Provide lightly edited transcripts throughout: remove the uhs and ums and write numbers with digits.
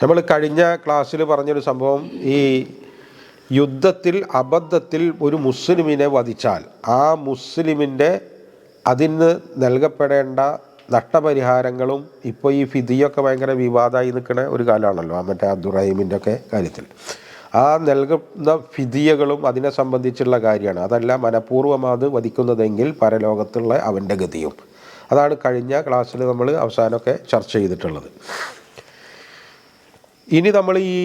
നമ്മൾ കഴിഞ്ഞ ക്ലാസ്സിൽ പറഞ്ഞൊരു സംഭവം, ഈ യുദ്ധത്തിൽ അബദ്ധത്തിൽ ഒരു മുസ്ലിമിനെ വധിച്ചാൽ ആ മുസ്ലിമിൻ്റെ അതിന് നൽകപ്പെടേണ്ട നഷ്ടപരിഹാരങ്ങളും ഇപ്പോൾ ഈ ഫിദിയൊക്കെ ഭയങ്കര വിവാദമായി നിൽക്കുന്ന ഒരു കാലമാണല്ലോ, മറ്റേ അബ്ദുറഹീമിൻ്റെ ഒക്കെ കാര്യത്തിൽ. ആ നൽകുന്ന ഫിദിയകളും അതിനെ സംബന്ധിച്ചുള്ള കാര്യമാണ്. അതല്ല മനഃപൂർവ്വം അത് വധിക്കുന്നതെങ്കിൽ പരലോകത്തുള്ള അവൻ്റെ ഗതിയും. അതാണ് കഴിഞ്ഞ ക്ലാസ്സിൽ നമ്മൾ അവസാനമൊക്കെ ചർച്ച ചെയ്തിട്ടുള്ളത്. ഇനി നമ്മൾ ഈ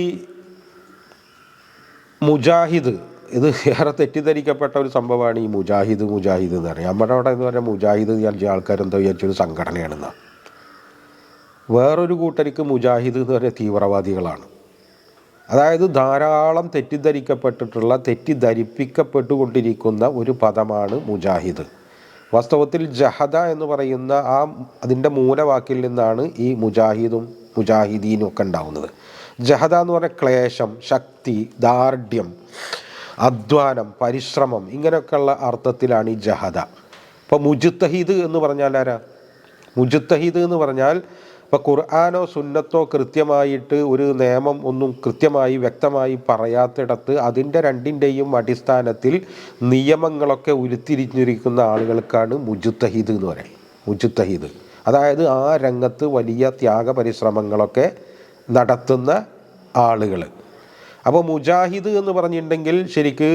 മുജാഹിദ്, ഇത് ഏറെ തെറ്റിദ്ധരിക്കപ്പെട്ട ഒരു സംഭവമാണ് ഈ മുജാഹിദ് എന്ന് പറയുന്നത്. നമ്മുടെ അവിടെ എന്ന് പറഞ്ഞാൽ മുജാഹിദ് വിചാരിച്ച ആൾക്കാരെന്തോ വിചാരിച്ചൊരു സംഘടനയാണെന്നാണ്. വേറൊരു കൂട്ടർക്ക് മുജാഹിദ് എന്ന് പറഞ്ഞാൽ തീവ്രവാദികളാണ്. അതായത് ധാരാളം തെറ്റിദ്ധരിപ്പിക്കപ്പെട്ടുകൊണ്ടിരിക്കുന്ന ഒരു പദമാണ് മുജാഹിദ്. വാസ്തവത്തിൽ ജഹദ എന്ന് പറയുന്ന അതിൻ്റെ മൂലവാക്കിൽ നിന്നാണ് ഈ മുജാഹിദും മുജാഹിദീനും ഒക്കെ ഉണ്ടാവുന്നത്. ജഹദ എന്ന് പറഞ്ഞാൽ ക്ലേശം, ശക്തി, ദാർഢ്യം, അധ്വാനം, പരിശ്രമം, ഇങ്ങനെയൊക്കെയുള്ള അർത്ഥത്തിലാണ് ഈ ജഹദ. ഇപ്പോൾ മുജ്തഹിദ് എന്ന് പറഞ്ഞാൽ ആരാ? മുജ്തഹിദ് എന്ന് പറഞ്ഞാൽ ഇപ്പോൾ ഖുർആനോ സുന്നത്തോ കൃത്യമായിട്ട് ഒരു നിയമം ഒന്നും കൃത്യമായി വ്യക്തമായി പറയാത്തിടത്ത് അതിൻ്റെ രണ്ടിൻ്റെയും അടിസ്ഥാനത്തിൽ നിയമങ്ങളൊക്കെ ഉരുത്തിരിഞ്ഞിരിക്കുന്ന ആളുകൾക്കാണ് മുജ്തഹിദ് എന്ന് പറയുന്നത്. മുജ്തഹിദ് അതായത് ആ രംഗത്ത് വലിയ ത്യാഗപരിശ്രമങ്ങളൊക്കെ നടത്തുന്ന ആളുകൾ. അപ്പോൾ മുജാഹിദ് എന്ന് പറഞ്ഞിട്ടുണ്ടെങ്കിൽ ശരിക്ക്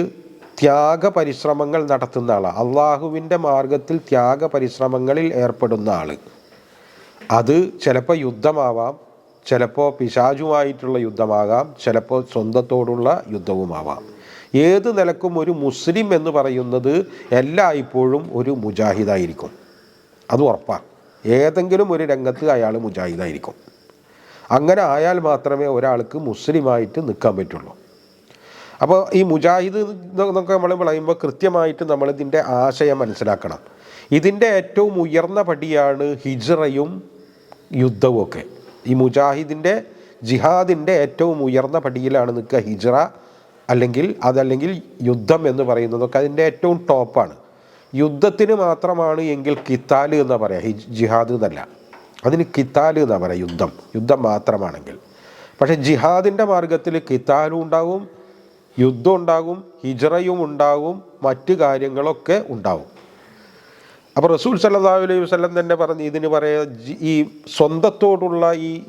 ത്യാഗപരിശ്രമങ്ങൾ നടത്തുന്ന ആളാണ്. അള്ളാഹുവിൻ്റെ മാർഗത്തിൽ ത്യാഗപരിശ്രമങ്ങളിൽ ഏർപ്പെടുന്ന ആൾ. അത് ചിലപ്പോൾ യുദ്ധമാവാം, ചിലപ്പോൾ പിശാചുമായിട്ടുള്ള യുദ്ധമാകാം, ചിലപ്പോൾ സ്വന്തത്തോടുള്ള യുദ്ധവുമാവാം. ഏത് നിലക്കും ഒരു മുസ്ലിം എന്ന് പറയുന്നത് എല്ലായ്പ്പോഴും ഒരു മുജാഹിദായിരിക്കും. അത് ഉറപ്പാണ്. ഏതെങ്കിലും ഒരു രംഗത്ത് അയാൾ മുജാഹിദായിരിക്കും. അങ്ങനെ ആയാൽ മാത്രമേ ഒരാൾക്ക് മുസ്ലിമായിട്ട് നിൽക്കാൻ പറ്റുള്ളൂ. അപ്പോൾ ഈ മുജാഹിദ് എന്നൊക്കെ നമ്മൾ പറയുമ്പോൾ കൃത്യമായിട്ട് നമ്മളിതിൻ്റെ ആശയം മനസ്സിലാക്കണം. ഇതിൻ്റെ ഏറ്റവും ഉയർന്ന പടിയാണ് ഹിജ്റയും യുദ്ധവും ഒക്കെ. ഈ മുജാഹിദിൻ്റെ ജിഹാദിൻ്റെ ഏറ്റവും ഉയർന്ന പടിയിലാണ് നിൽക്കുക ഹിജ്റ, അതല്ലെങ്കിൽ യുദ്ധം എന്ന് പറയുന്നതൊക്കെ അതിൻ്റെ ഏറ്റവും ടോപ്പാണ്. യുദ്ധത്തിന് മാത്രമാണ് എങ്കിൽ കിത്താല് എന്നാണ് പറയുക, ജിഹാദ് എന്നല്ല. അതിന് കിത്താല് എന്നാണ് പറയുക, യുദ്ധം മാത്രമാണെങ്കിൽ. പക്ഷേ ജിഹാദിൻ്റെ മാർഗത്തിൽ കിത്താലും ഉണ്ടാവും, യുദ്ധം ഉണ്ടാകും, ഹിജ്റയും ഉണ്ടാകും, മറ്റു കാര്യങ്ങളൊക്കെ ഉണ്ടാവും. അപ്പോൾ റസൂൽ സല്ലല്ലാഹു അലൈഹി വസല്ലം തന്നെ പറഞ്ഞ് ഇതിന് പറയുക, ഈ സ്വന്തത്തോടുള്ള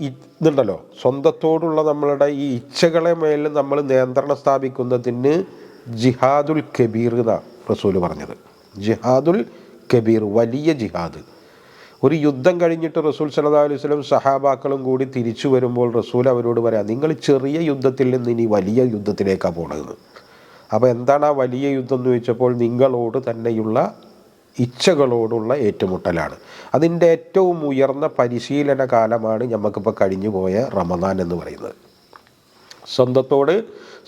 ഇതുണ്ടല്ലോ, സ്വന്തത്തോടുള്ള നമ്മളുടെ ഈ ഇച്ഛകളെ മേൽ നമ്മൾ നിയന്ത്രണം സ്ഥാപിക്കുന്നതിന് ജിഹാദുൽ കബീർ എന്നാണ് റസൂൽ പറഞ്ഞത്. ജിഹാദുൽ കബീർ, വലിയ ജിഹാദ്. ഒരു യുദ്ധം കഴിഞ്ഞിട്ട് റസൂൽ സല്ലല്ലാഹു അലൈഹി വസല്ലം സഹാബാക്കളും കൂടി തിരിച്ചു വരുമ്പോൾ റസൂൽ അവരോട് പറയാം, നിങ്ങൾ ചെറിയ യുദ്ധത്തിൽ നിന്ന് ഇനി വലിയ യുദ്ധത്തിലേക്കാണ് പോണത്. അപ്പോൾ എന്താണ് ആ വലിയ യുദ്ധം എന്ന് ചോദിച്ചപ്പോൾ നിങ്ങളോട് തന്നെയുള്ള ഇച്ഛകളോടുള്ള ഏറ്റുമുട്ടലാണ്. അതിൻ്റെ ഏറ്റവും ഉയർന്ന പരിശീലന കാലമാണ് നമുക്കിപ്പോൾ കഴിഞ്ഞു പോയ റമദാൻ എന്ന് പറയുന്നത്.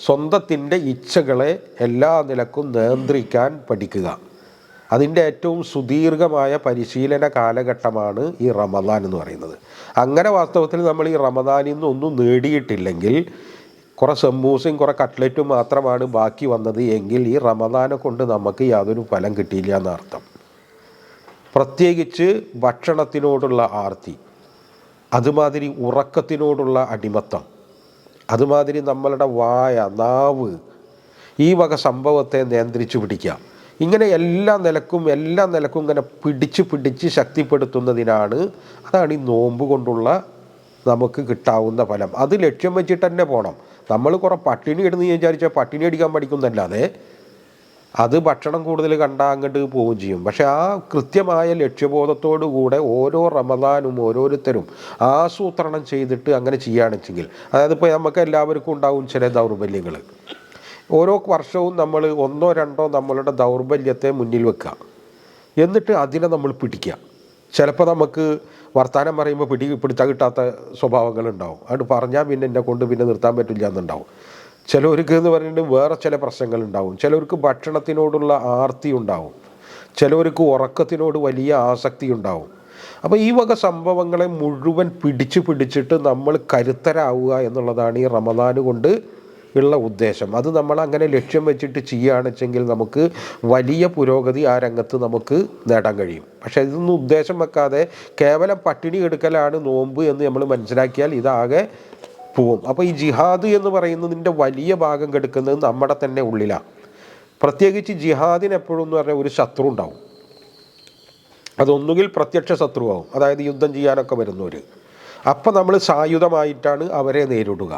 സ്വന്തത്തിൻ്റെ ഇച്ഛകളെ എല്ലാ നിലക്കും നിയന്ത്രിക്കാൻ പഠിക്കുക. അതിൻ്റെ ഏറ്റവും സുദീർഘമായ പരിശീലന കാലഘട്ടമാണ് ഈ റമദാൻ എന്ന് പറയുന്നത്. അങ്ങനെ വാസ്തവത്തിൽ നമ്മൾ ഈ റമദാനിൽ നിന്നൊന്നും നേടിയിട്ടില്ലെങ്കിൽ, കുറേ സമൂസയും കുറേ കട്ട്ലറ്റും മാത്രമാണ് ബാക്കി വന്നത് എങ്കിൽ ഈ റമദാനെ കൊണ്ട് നമുക്ക് യാതൊരു ഫലം കിട്ടിയില്ല എന്നർത്ഥം. പ്രത്യേകിച്ച് ഭക്ഷണത്തിനോടുള്ള ആർത്തി, അതുമാതിരി ഉറക്കത്തിനോടുള്ള അടിമത്തം, അതുമാതിരി നമ്മളുടെ വായ, നാവ്, ഈ വക സംഭവത്തെ നിയന്ത്രിച്ചു പിടിക്കുക. ഇങ്ങനെ എല്ലാ നിലക്കും ഇങ്ങനെ പിടിച്ച് അതാണ് ഈ നോമ്പ് കൊണ്ടുള്ള നമുക്ക് കിട്ടാവുന്ന ഫലം. അത് ലക്ഷ്യം വെച്ചിട്ട് തന്നെ പോകണം. നമ്മൾ കുറേ പട്ടിണി ഇടുന്ന് വിചാരിച്ചാൽ പട്ടിണി അടിക്കാൻ പഠിക്കുന്നല്ലാതെ അത് ഭക്ഷണം കൂടുതൽ കണ്ടാൽ അങ്ങോട്ട് പോവുകയും ചെയ്യും. പക്ഷെ ആ കൃത്യമായ ലക്ഷ്യബോധത്തോടു കൂടെ ഓരോ റമദാനും ഓരോരുത്തരും ആസൂത്രണം ചെയ്തിട്ട് അങ്ങനെ ചെയ്യുകയാണെന്നുവെച്ചെങ്കിൽ, അതായത് ഇപ്പോൾ നമുക്ക് എല്ലാവർക്കും ഉണ്ടാവും ചില ദൗർബല്യങ്ങൾ. ഓരോ വർഷവും നമ്മൾ ഒന്നോ രണ്ടോ നമ്മളുടെ ദൗർബല്യത്തെ മുന്നിൽ വെക്കുക, എന്നിട്ട് അതിനെ നമ്മൾ പിടിക്കുക. ചിലപ്പോൾ നമുക്ക് വർത്തമാനം പറയുമ്പോൾ പിടുത്തം കിട്ടാത്ത സ്വഭാവങ്ങളുണ്ടാവും. അത് പറഞ്ഞാൽ പിന്നെ എന്നെ കൊണ്ട് പിന്നെ നിർത്താൻ പറ്റില്ല എന്നുണ്ടാവും. ചിലവർക്ക് എന്ന് പറഞ്ഞിട്ട് വേറെ ചില പ്രശ്നങ്ങളുണ്ടാവും. ചിലവർക്ക് ഭക്ഷണത്തിനോടുള്ള ആർത്തി ഉണ്ടാവും, ചിലവർക്ക് ഉറക്കത്തിനോട് വലിയ ആസക്തി ഉണ്ടാവും. അപ്പോൾ ഈ വക സംഭവങ്ങളെ മുഴുവൻ പിടിച്ചിട്ട് നമ്മൾ കരുത്തരാവുക എന്നുള്ളതാണ് ഈ റമദാൻ കൊണ്ട് ഉള്ള ഉദ്ദേശം. അത് നമ്മൾ അങ്ങനെ ലക്ഷ്യം വെച്ചിട്ട് ചെയ്യുകയാണെന്നുവെച്ചെങ്കിൽ നമുക്ക് വലിയ പുരോഗതി ആ രംഗത്ത് നമുക്ക് നേടാൻ കഴിയും. പക്ഷേ ഇതൊന്നും ഉദ്ദേശം വെക്കാതെ കേവലം പട്ടിണി എടുക്കലാണ് നോമ്പ് എന്ന് നമ്മൾ മനസ്സിലാക്കിയാൽ ഇതാകെ പോവും. അപ്പോൾ ഈ ജിഹാദ് എന്ന് പറയുന്നതിൻ്റെ വലിയ ഭാഗം കെടുക്കുന്നത് നമ്മുടെ തന്നെ ഉള്ളിലാണ്. പ്രത്യേകിച്ച് ജിഹാദിന് എപ്പോഴും എന്ന് പറഞ്ഞാൽ ഒരു ശത്രു ഉണ്ടാവും. അതൊന്നുകിൽ പ്രത്യക്ഷ ശത്രുവാകും, അതായത് യുദ്ധം ചെയ്യാനൊക്കെ വരുന്നവർ. അപ്പം നമ്മൾ സായുധമായിട്ടാണ് അവരെ നേരിടുക.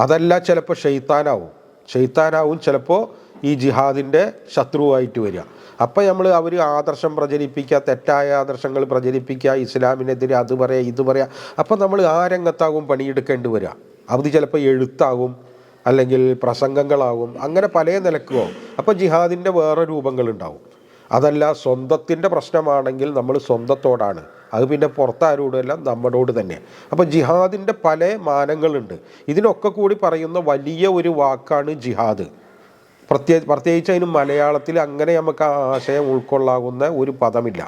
അതല്ല, ചിലപ്പോൾ ഷെയ്ത്താനാവും ചിലപ്പോൾ ഈ ജിഹാദിൻ്റെ ശത്രുവായിട്ട് വരിക. അപ്പം അവർ ആദർശം പ്രചരിപ്പിക്കുക, തെറ്റായ ആദർശങ്ങൾ പ്രചരിപ്പിക്കുക, ഇസ്ലാമിനെതിരെ അത് പറയുക ഇത് പറയുക. അപ്പം നമ്മൾ ആ രംഗത്താകും പണിയെടുക്കേണ്ടി വരിക. അത് ചിലപ്പോൾ എഴുത്താകും, അല്ലെങ്കിൽ പ്രസംഗങ്ങളാകും, അങ്ങനെ പല നിലക്കുമാകും. അപ്പോൾ ജിഹാദിൻ്റെ വേറെ രൂപങ്ങളുണ്ടാവും. അതല്ല, സ്വന്തത്തിൻ്റെ പ്രശ്നമാണെങ്കിൽ നമ്മൾ സ്വന്തത്തോടാണ്, അത് പിന്നെ പുറത്താരോടല്ല, നമ്മളോട് തന്നെ. അപ്പോൾ ജിഹാദിൻ്റെ പല മാനങ്ങളുണ്ട്. ഇതിനൊക്കെ കൂടി പറയുന്ന വലിയ ഒരു വാക്കാണ് ജിഹാദ്. പ്രത്യേകിച്ച് അതിന് മലയാളത്തിൽ അങ്ങനെ നമുക്ക് ആ ആശയം ഉൾക്കൊള്ളാവുന്ന ഒരു പദമില്ല.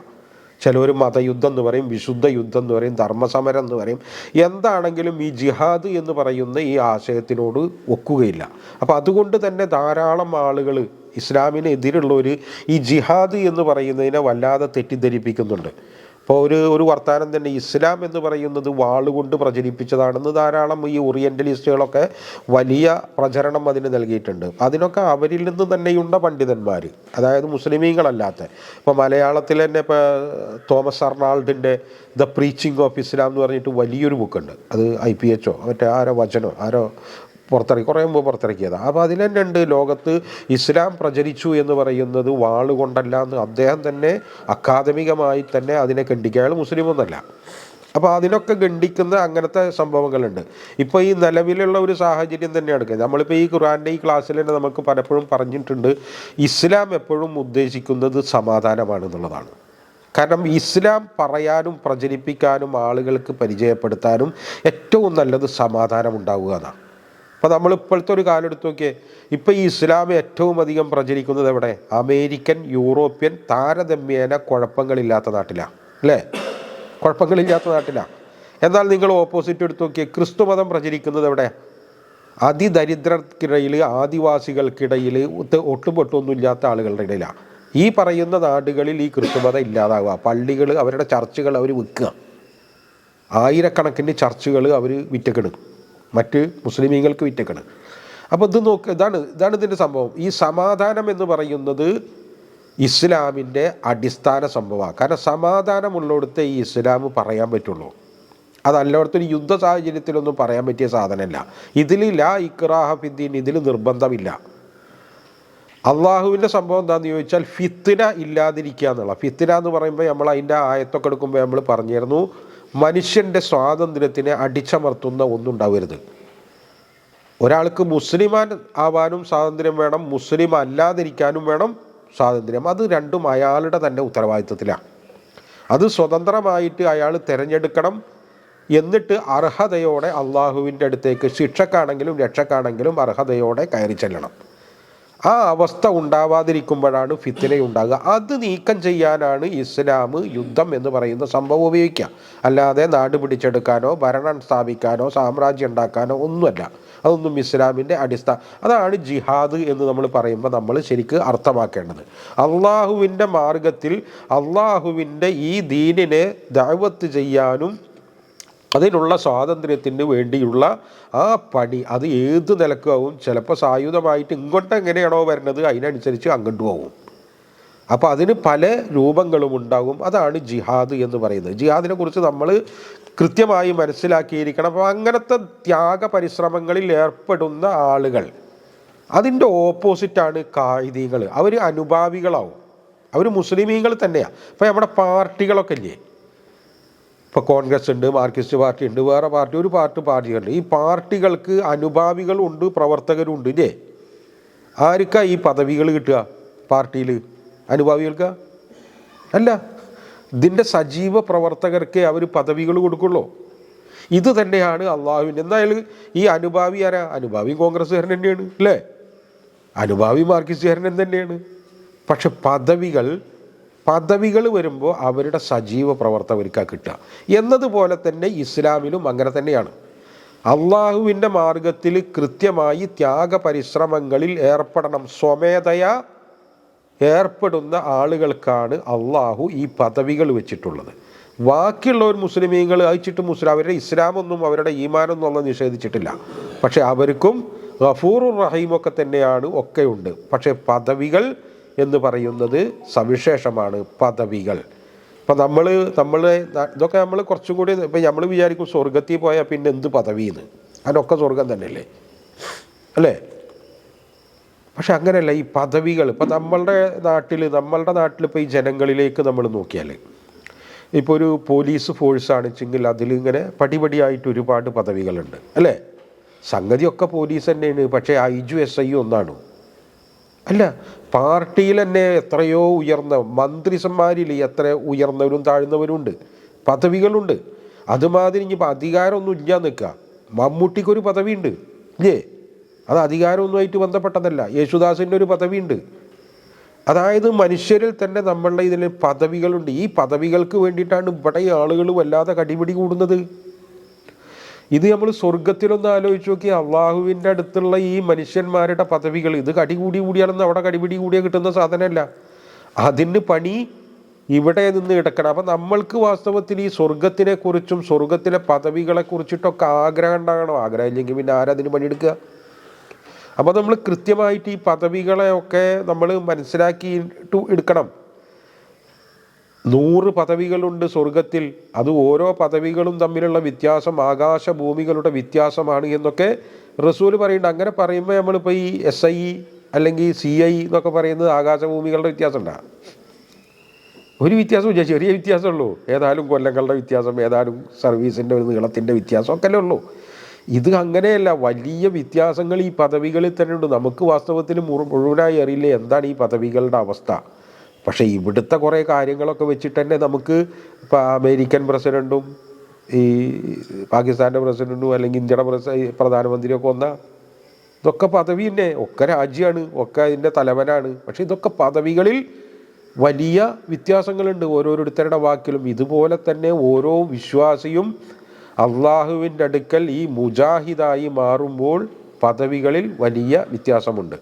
ചിലർ മതയുദ്ധം എന്ന് പറയും, വിശുദ്ധ യുദ്ധം എന്ന് പറയും, ധർമ്മസമരം എന്ന് പറയും. എന്താണെങ്കിലും ഈ ജിഹാദ് എന്ന് പറയുന്ന ഈ ആശയത്തിനോട് ഒക്കുകയില്ല. അപ്പോൾ അതുകൊണ്ട് തന്നെ ധാരാളം ആളുകൾ ഇസ്ലാമിനെതിരുള്ളവർ ഈ ജിഹാദ് എന്ന് പറയുന്നതിനെ വല്ലാതെ തെറ്റിദ്ധരിപ്പിക്കുന്നുണ്ട്. ഇപ്പോൾ ഒരു വർത്താനം തന്നെ, ഇസ്ലാം എന്ന് പറയുന്നത് വാളുകൊണ്ട് പ്രചരിപ്പിച്ചതാണെന്ന് ധാരാളം ഈ ഓറിയൻ്റലിസ്റ്റുകളൊക്കെ വലിയ പ്രചരണം അതിന് നൽകിയിട്ടുണ്ട്. അതിനൊക്കെ അവരിൽ നിന്ന് തന്നെയുണ്ട പണ്ഡിതന്മാർ, അതായത് മുസ്ലിമീങ്ങളല്ലാത്ത. ഇപ്പോൾ മലയാളത്തിൽ തന്നെ ഇപ്പോൾ തോമസ് അർണാൾഡിൻ്റെ ദ പ്രീച്ചിങ് ഓഫ് ഇസ്ലാം എന്ന് പറഞ്ഞിട്ട് വലിയൊരു ബുക്കുണ്ട്. അത് IPHO മറ്റേ ആരോ കുറേ മുമ്പ് പുറത്തിറക്കിയതാണ്. അപ്പോൾ അതിൽ തന്നെ ഉണ്ട്, ലോകത്ത് ഇസ്ലാം പ്രചരിച്ചു എന്ന് പറയുന്നത് വാളുകൊണ്ടല്ല എന്ന് അദ്ദേഹം തന്നെ അക്കാദമികമായി തന്നെ അതിനെ ഖണ്ഡിക്കുക. അയാൾ മുസ്ലിമൊന്നല്ല. അപ്പോൾ അതിനൊക്കെ ഖണ്ഡിക്കുന്ന അങ്ങനത്തെ സംഭവങ്ങളുണ്ട്. ഇപ്പോൾ ഈ നിലവിലുള്ള ഒരു സാഹചര്യം തന്നെയാണ്. നമ്മളിപ്പോൾ ഈ ഖുർആൻ്റെ ഈ ക്ലാസ്സിൽ തന്നെ നമുക്ക് പലപ്പോഴും പറഞ്ഞിട്ടുണ്ട്, ഇസ്ലാം എപ്പോഴും ഉദ്ദേശിക്കുന്നത് സമാധാനമാണെന്നുള്ളതാണ്. കാരണം ഇസ്ലാം പറയാനും പ്രചരിപ്പിക്കാനും ആളുകൾക്ക് പരിചയപ്പെടുത്താനും ഏറ്റവും നല്ലത് സമാധാനം ഉണ്ടാവുക എന്നാണ്. അപ്പോൾ നമ്മളിപ്പോഴത്തെ ഒരു കാലം എടുത്ത് നോക്കിയേ, ഇപ്പോൾ ഈ ഇസ്ലാം ഏറ്റവും അധികം പ്രചരിക്കുന്നത് എവിടെ? അമേരിക്കൻ, യൂറോപ്യൻ, താരതമ്യേന കുഴപ്പങ്ങളില്ലാത്ത നാട്ടിലാണ്, അല്ലേ? കുഴപ്പങ്ങളില്ലാത്ത നാട്ടിലാണ്. എന്നാൽ നിങ്ങൾ ഓപ്പോസിറ്റ് എടുത്ത് നോക്കിയേ, ക്രിസ്തു മതം പ്രചരിക്കുന്നത് എവിടെ? അതിദരിദ്രർക്കിടയിൽ, ആദിവാസികൾക്കിടയിൽ, ഒട്ടുപൊട്ടൊന്നുമില്ലാത്ത ആളുകളുടെ ഇടയിലാണ്. ഈ പറയുന്ന നാടുകളിൽ ഈ ക്രിസ്തുമതം ഇല്ലാതാവുക. പള്ളികൾ, അവരുടെ ചർച്ചുകൾ അവർ വിൽക്കുക. ആയിരക്കണക്കിന് ചർച്ചുകൾ അവർ വിറ്റക്കണം, മറ്റ് മുസ്ലിമീങ്ങൾക്ക് വിറ്റക്കണം. അപ്പോൾ ഇത് നോക്ക്, ഇതാണ് ഇതിൻ്റെ സംഭവം. ഈ സമാധാനം എന്ന് പറയുന്നത് ഇസ്ലാമിൻ്റെ അടിസ്ഥാന സംഭവമാണ്. കാരണം സമാധാനമുള്ളിടത്തെ ഈ ഇസ്ലാം പറയാൻ പറ്റുള്ളൂ. അതല്ലാത്തൊരു യുദ്ധ സാഹചര്യത്തിലൊന്നും പറയാൻ പറ്റിയ സാധനമല്ല. ഇതിൽ ലാ ഇക്റാഹ ഫിദ്ദീൻ, ഇതിൽ നിർബന്ധമില്ല. അള്ളാഹുവിൻ്റെ സംഭവം എന്താണെന്ന് ചോദിച്ചാൽ ഫിത്ന ഇല്ലാതിരിക്കുക എന്നുള്ള. ഫിത്ന എന്ന് പറയുമ്പോൾ നമ്മൾ അതിൻ്റെ ആയത്തൊക്കെ എടുക്കുമ്പോൾ നമ്മൾ പറഞ്ഞിരുന്നു, മനുഷ്യൻ്റെ സ്വാതന്ത്ര്യത്തിനെ അടിച്ചമർത്തുന്ന ഒന്നുണ്ടാവരുത്. ഒരാൾക്ക് മുസ്ലിമാൻ ആവാനും സ്വാതന്ത്ര്യം വേണം, മുസ്ലിം അല്ലാതിരിക്കാനും വേണം സ്വാതന്ത്ര്യം. അത് രണ്ടും അയാളുടെ തന്നെ ഉത്തരവാദിത്വത്തിലാണ്. അത് സ്വതന്ത്രമായിട്ട് അയാൾ തിരഞ്ഞെടുക്കണം. എന്നിട്ട് അർഹതയോടെ അള്ളാഹുവിൻ്റെ അടുത്തേക്ക്, ശിക്ഷക്കാണെങ്കിലും രക്ഷക്കാണെങ്കിലും അർഹതയോടെ കയറി ചെല്ലണം. ആ അവസ്ഥ ഉണ്ടാവാതിരിക്കുമ്പോഴാണ് ഫിത്നയുണ്ടാകുക. അത് നീക്കം ചെയ്യാനാണ് ഇസ്ലാം യുദ്ധം എന്ന് പറയുന്ന സംഭവം ഉപയോഗിക്കുക. അല്ലാതെ നാട് പിടിച്ചെടുക്കാനോ ഭരണം സ്ഥാപിക്കാനോ സാമ്രാജ്യം ഉണ്ടാക്കാനോ ഒന്നുമല്ല. അതൊന്നും ഇസ്ലാമിൻ്റെ അടിസ്ഥാനം. അതാണ് ജിഹാദ് എന്ന് നമ്മൾ പറയുമ്പോൾ നമ്മൾ ശരിക്ക് അർത്ഥമാക്കേണ്ടത്. അള്ളാഹുവിൻ്റെ മാർഗത്തിൽ അള്ളാഹുവിൻ്റെ ഈ ദീനിനെ ദഅവത്ത് ചെയ്യാനും അതിനുള്ള സ്വാതന്ത്ര്യത്തിന് വേണ്ടിയുള്ള ആ പണി, അത് ഏത് നിലക്കാവും. ചിലപ്പോൾ സായുധമായിട്ട് ഇങ്ങോട്ട് എങ്ങനെയാണോ വരുന്നത് അതിനനുസരിച്ച് അങ്ങോട്ട് പോകും. അപ്പോൾ അതിന് പല രൂപങ്ങളും ഉണ്ടാകും. അതാണ് ജിഹാദ് എന്ന് പറയുന്നത്. ജിഹാദിനെ കുറിച്ച് നമ്മൾ കൃത്യമായി മനസ്സിലാക്കിയിരിക്കണം. അപ്പോൾ അങ്ങനത്തെ ത്യാഗ പരിശ്രമങ്ങളിൽ ഏർപ്പെടുന്ന ആളുകൾ, അതിൻ്റെ ഓപ്പോസിറ്റാണ് കായിദീങ്ങൾ. അവർ അനുഭാവികളാവും, അവർ മുസ്ലിമീങ്ങൾ തന്നെയാണ്. ഇപ്പോൾ നമ്മുടെ പാർട്ടികളൊക്കെ ഇല്ലേ, ഇപ്പോൾ കോൺഗ്രസ് ഉണ്ട്, മാർക്സിസ്റ്റ് പാർട്ടി ഉണ്ട്, വേറെ പാർട്ടികളുണ്ട്. ഈ പാർട്ടികൾക്ക് അനുഭാവികളുണ്ട്, പ്രവർത്തകരുണ്ട് ഇല്ലേ? ആർക്കാ ഈ പദവികൾ കിട്ടുക? പാർട്ടിയിൽ അനുഭാവികൾക്കാ? അല്ല, ഇതിൻ്റെ സജീവ പ്രവർത്തകർക്ക് അവർ പദവികൾ കൊടുക്കുള്ളൂ. ഇത് തന്നെയാണ് അള്ളാഹുവിൻ്റെ. എന്തായാലും ഈ അനുഭാവി ആരാ? അനുഭാവി കോൺഗ്രസ്സുകാരൻ തന്നെയാണ്, അല്ലേ? അനുഭാവി മാർക്സിസ്റ്റുകാരൻ തന്നെയാണ്. പക്ഷെ പദവികൾ വരുമ്പോൾ അവരുടെ സജീവ പ്രവർത്തകർക്കാണ് കിട്ടുക. എന്നതുപോലെ തന്നെ ഇസ്ലാമിലും അങ്ങനെ തന്നെയാണ്. അള്ളാഹുവിൻ്റെ മാർഗത്തിൽ കൃത്യമായി ത്യാഗ പരിശ്രമങ്ങളിൽ ഏർപ്പെടണം. സ്വമേധയാ ഏർപ്പെടുന്ന ആളുകൾക്കാണ് അള്ളാഹു ഈ പദവികൾ വെച്ചിട്ടുള്ളത്. ബാക്കിയുള്ളവർ മുസ്ലിമീങ്ങൾ അയച്ചിട്ട് അവരുടെ ഇസ്ലാമൊന്നും അവരുടെ ഈമാനൊന്നും ഒന്നും നിഷേധിച്ചിട്ടില്ല. പക്ഷേ അവർക്കും ഗഫൂറുർ റഹീമൊക്കെ തന്നെയാണ്, ഒക്കെയുണ്ട്. പക്ഷേ പദവികൾ എന്ന് പറയുന്നത് സവിശേഷമാണ്. പദവികൾ ഇപ്പം നമ്മൾ ഇതൊക്കെ നമ്മൾ കുറച്ചും കൂടി ഇപ്പം നമ്മൾ വിചാരിക്കും സ്വർഗത്തിൽ പോയാൽ പിന്നെ എന്ത് പദവിന്ന്, അതിനൊക്കെ സ്വർഗം തന്നെയല്ലേ അല്ലേ? പക്ഷെ അങ്ങനെയല്ല. ഈ പദവികൾ ഇപ്പം നമ്മളുടെ നാട്ടിൽ ഇപ്പോൾ ഈ ജനങ്ങളിലേക്ക് നമ്മൾ നോക്കിയാൽ, ഇപ്പോൾ ഒരു പോലീസ് ഫോഴ്സാണെച്ചെങ്കിൽ അതിലിങ്ങനെ പടിപടിയായിട്ട് ഒരുപാട് പദവികളുണ്ട് അല്ലേ? സംഗതിയൊക്കെ പോലീസ് തന്നെയാണ്. പക്ഷേ IG SI ഒന്നാണ് അല്ല. പാർട്ടിയിൽ തന്നെ എത്രയോ ഉയർന്ന മന്ത്രിസന്മാരിൽ എത്ര ഉയർന്നവരും താഴ്ന്നവരുണ്ട്, പദവികളുണ്ട്. അതുമാതിരി ഇനിയിപ്പോൾ അധികാരമൊന്നും ഇല്ല നിൽക്കുക. മമ്മൂട്ടിക്കൊരു പദവിയുണ്ട് ഇല്ലേ? അത് അധികാരമൊന്നുമായിട്ട് ബന്ധപ്പെട്ടതല്ല. യേശുദാസിൻ്റെ ഒരു പദവിയുണ്ട്. അതായത് മനുഷ്യരിൽ തന്നെ നമ്മളുടെ ഇതിൽ പദവികളുണ്ട്. ഈ പദവികൾക്ക് വേണ്ടിയിട്ടാണ് ഇവിടെ ആളുകൾ വല്ലാതെ കടിപിടി കൂടുന്നത്. ഇത് നമ്മൾ സ്വർഗത്തിലൊന്ന് ആലോചിച്ച് നോക്കി, അള്ളാഹുവിൻ്റെ അടുത്തുള്ള ഈ മനുഷ്യന്മാരുടെ പദവികൾ, ഇത് കൂടിയാണെന്ന് അവിടെ കടിപിടി കൂടിയാൽ കിട്ടുന്ന സാധനമല്ല. അതിന് പണി ഇവിടെ നിന്ന് കിടക്കണം. അപ്പം നമ്മൾക്ക് വാസ്തവത്തിൽ ഈ സ്വർഗത്തിനെക്കുറിച്ചും സ്വർഗത്തിലെ പദവികളെ കുറിച്ചിട്ടൊക്കെ ആഗ്രഹം ഉണ്ടാകണം. ആഗ്രഹം ഇല്ലെങ്കിൽ പിന്നെ ആരതിന് പണിയെടുക്കുക? അപ്പോൾ നമ്മൾ കൃത്യമായിട്ട് ഈ പദവികളെയൊക്കെ നമ്മൾ മനസ്സിലാക്കിയിട്ട് എടുക്കണം. 100 പദവികളുണ്ട് സ്വർഗത്തിൽ. അത് ഓരോ പദവികളും തമ്മിലുള്ള വ്യത്യാസം ആകാശഭൂമികളുടെ വ്യത്യാസമാണ് എന്നൊക്കെ റസൂൽ പറയുന്നുണ്ട്. അങ്ങനെ പറയുമ്പോൾ നമ്മളിപ്പോൾ ഈ SI അല്ലെങ്കിൽ CI എന്നൊക്കെ പറയുന്നത് ആകാശഭൂമികളുടെ വ്യത്യാസം ഉണ്ടാകും. ഒരു വ്യത്യാസമില്ല, ചെറിയ വ്യത്യാസമുള്ളൂ. ഏതായാലും കൊല്ലങ്ങളുടെ വ്യത്യാസം, ഏതായാലും സർവീസിൻ്റെ ഒരു നീളത്തിൻ്റെ വ്യത്യാസം ഒക്കെ അല്ലേ ഉള്ളൂ. ഇത് അങ്ങനെയല്ല, വലിയ വ്യത്യാസങ്ങൾ ഈ പദവികളിൽ തന്നെ ഉണ്ട്. നമുക്ക് വാസ്തവത്തിൽ മുഴുവനായി അറിയില്ലേ എന്താണ് ഈ പദവികളുടെ അവസ്ഥ. പക്ഷേ ഇവിടുത്തെ കുറേ കാര്യങ്ങളൊക്കെ വെച്ചിട്ട് തന്നെ നമുക്ക് ഇപ്പോൾ അമേരിക്കൻ പ്രസിഡൻറ്റും ഈ പാകിസ്ഥാൻ്റെ പ്രസിഡൻറ്റും അല്ലെങ്കിൽ ഇന്ത്യയുടെ പ്രധാനമന്ത്രിയൊക്കെ വന്നാൽ ഇതൊക്കെ പദവി തന്നെ, ഒക്കെ രാജ്യമാണ്, ഒക്കെ അതിൻ്റെ തലവനാണ്. പക്ഷേ ഇതൊക്കെ പദവികളിൽ വലിയ വ്യത്യാസങ്ങളുണ്ട് ഓരോരുത്തരുടെ വാക്കിലും. ഇതുപോലെ തന്നെ ഓരോ വിശ്വാസിയും അള്ളാഹുവിൻ്റെ അടുക്കൽ ഈ മുജാഹിദായി മാറുമ്പോൾ പദവികളിൽ വലിയ വ്യത്യാസമുണ്ട്.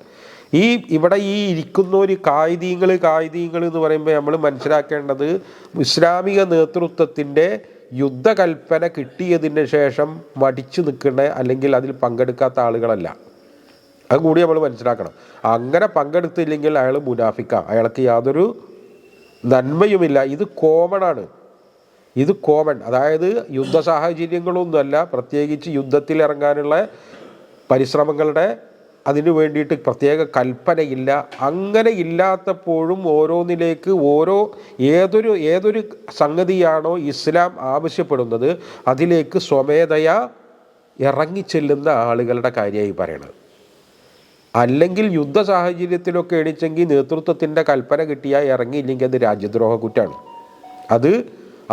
ഇവിടെ ഈ ഇരിക്കുന്ന ഒരു കായിദീങ്ങൾ എന്ന് പറയുമ്പോൾ നമ്മൾ മനസ്സിലാക്കേണ്ടത്, ഇസ്ലാമിക നേതൃത്വത്തിൻ്റെ യുദ്ധകൽപ്പന കിട്ടിയതിന് ശേഷം മടിച്ചു നിൽക്കുന്ന അല്ലെങ്കിൽ അതിൽ പങ്കെടുക്കാത്ത ആളുകളല്ല. അത് കൂടി നമ്മൾ മനസ്സിലാക്കണം. അങ്ങനെ പങ്കെടുത്തില്ലെങ്കിൽ അയാൾ മുനാഫിക്കാണ്, അയാൾക്ക് യാതൊരു നന്മയുമില്ല. ഇത് കോമണാണ്, ഇത് കോമൺ. അതായത് യുദ്ധ സാഹചര്യങ്ങളൊന്നുമല്ല, പ്രത്യേകിച്ച് യുദ്ധത്തിലിറങ്ങാനുള്ള പരിശ്രമങ്ങളുടെ അതിനു വേണ്ടിയിട്ട് പ്രത്യേക കൽപ്പനയില്ല. അങ്ങനെ ഇല്ലാത്തപ്പോഴും ഓരോന്നിലേക്ക് ഏതൊരു സംഗതിയാണോ ഇസ്ലാം ആവശ്യപ്പെടുന്നത് അതിലേക്ക് സ്വമേധയാ ഇറങ്ങിച്ചെല്ലുന്ന ആളുകളുടെ കാര്യമായി പറയണത്. അല്ലെങ്കിൽ യുദ്ധ സാഹചര്യത്തിലൊക്കെ എണിച്ചെങ്കിൽ നേതൃത്വത്തിൻ്റെ കൽപ്പന കിട്ടിയാൽ ഇറങ്ങിയില്ലെങ്കിൽ അത് രാജ്യദ്രോഹ കുറ്റമാണ്. അത്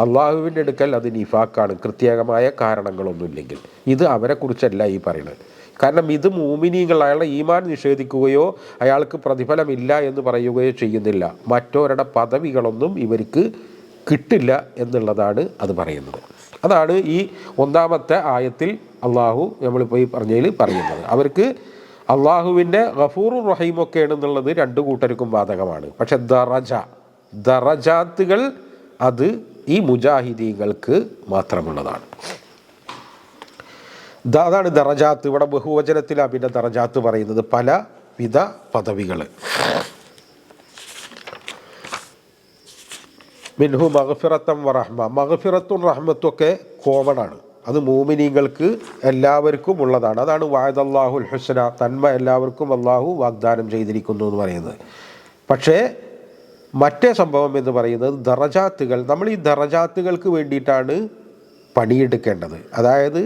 അള്ളാഹുവിൻ്റെ അടുക്കൽ അത് നിഫാക്കാണ്, പ്രത്യേകമായ കാരണങ്ങളൊന്നുമില്ലെങ്കിൽ. ഇത് അവരെക്കുറിച്ചല്ല ഈ പറയുന്നത്. കാരണം ഇത് മൂമിനീങ്ങൾ അയാളുടെ ഈമാൻ നിഷേധിക്കുകയോ അയാൾക്ക് പ്രതിഫലമില്ല എന്ന് പറയുകയോ ചെയ്യുന്നില്ല. മറ്റവരുടെ പദവികളൊന്നും ഇവർക്ക് കിട്ടില്ല എന്നുള്ളതാണ് അത് പറയുന്നത്. അതാണ് ഈ 1-ാമത്തെ ആയത്തിൽ അള്ളാഹു നമ്മളിപ്പോൾ ഈ പറഞ്ഞതിൽ പറയുന്നത്. അവർക്ക് അള്ളാഹുവിൻ്റെ ഗഫൂറുർ റഹീമൊക്കെയാണെന്നുള്ളത് 2 കൂട്ടർക്കും ബാധകമാണ്. പക്ഷെ ദറജാത്തുകൾ അത് ഈ മുജാഹിദീങ്ങൾക്ക് മാത്രമുള്ളതാണ്. അതാണ് ദറജാത്ത്. ഇവിടെ ബഹുവചനത്തിലാണ് പിന്നെ ദറജാത്ത് പറയുന്നത്, പല വിധ പദവികൾ. മിൻഹു മഗ്ഫിറത്തൻ വറഹ്മ. മഗ്ഫിറത്തും റഹ്മത്തും ഒക്കെ കോമണാണ്. അത് മൂമിനീങ്ങൾക്ക് എല്ലാവർക്കും ഉള്ളതാണ്. അതാണ് വഅദല്ലാഹുൽ ഹുസ്ന, നന്മ എല്ലാവർക്കും അള്ളാഹു വാഗ്ദാനം ചെയ്തിരിക്കുന്നു എന്ന് പറയുന്നത്. പക്ഷേ മറ്റേ സംഭവം എന്ന് പറയുന്നത് ദറജാത്തുകൾ. നമ്മൾ ഈ ദറജാത്തുകൾക്ക് വേണ്ടിയിട്ടാണ് പണിയെടുക്കേണ്ടത്. അതായത്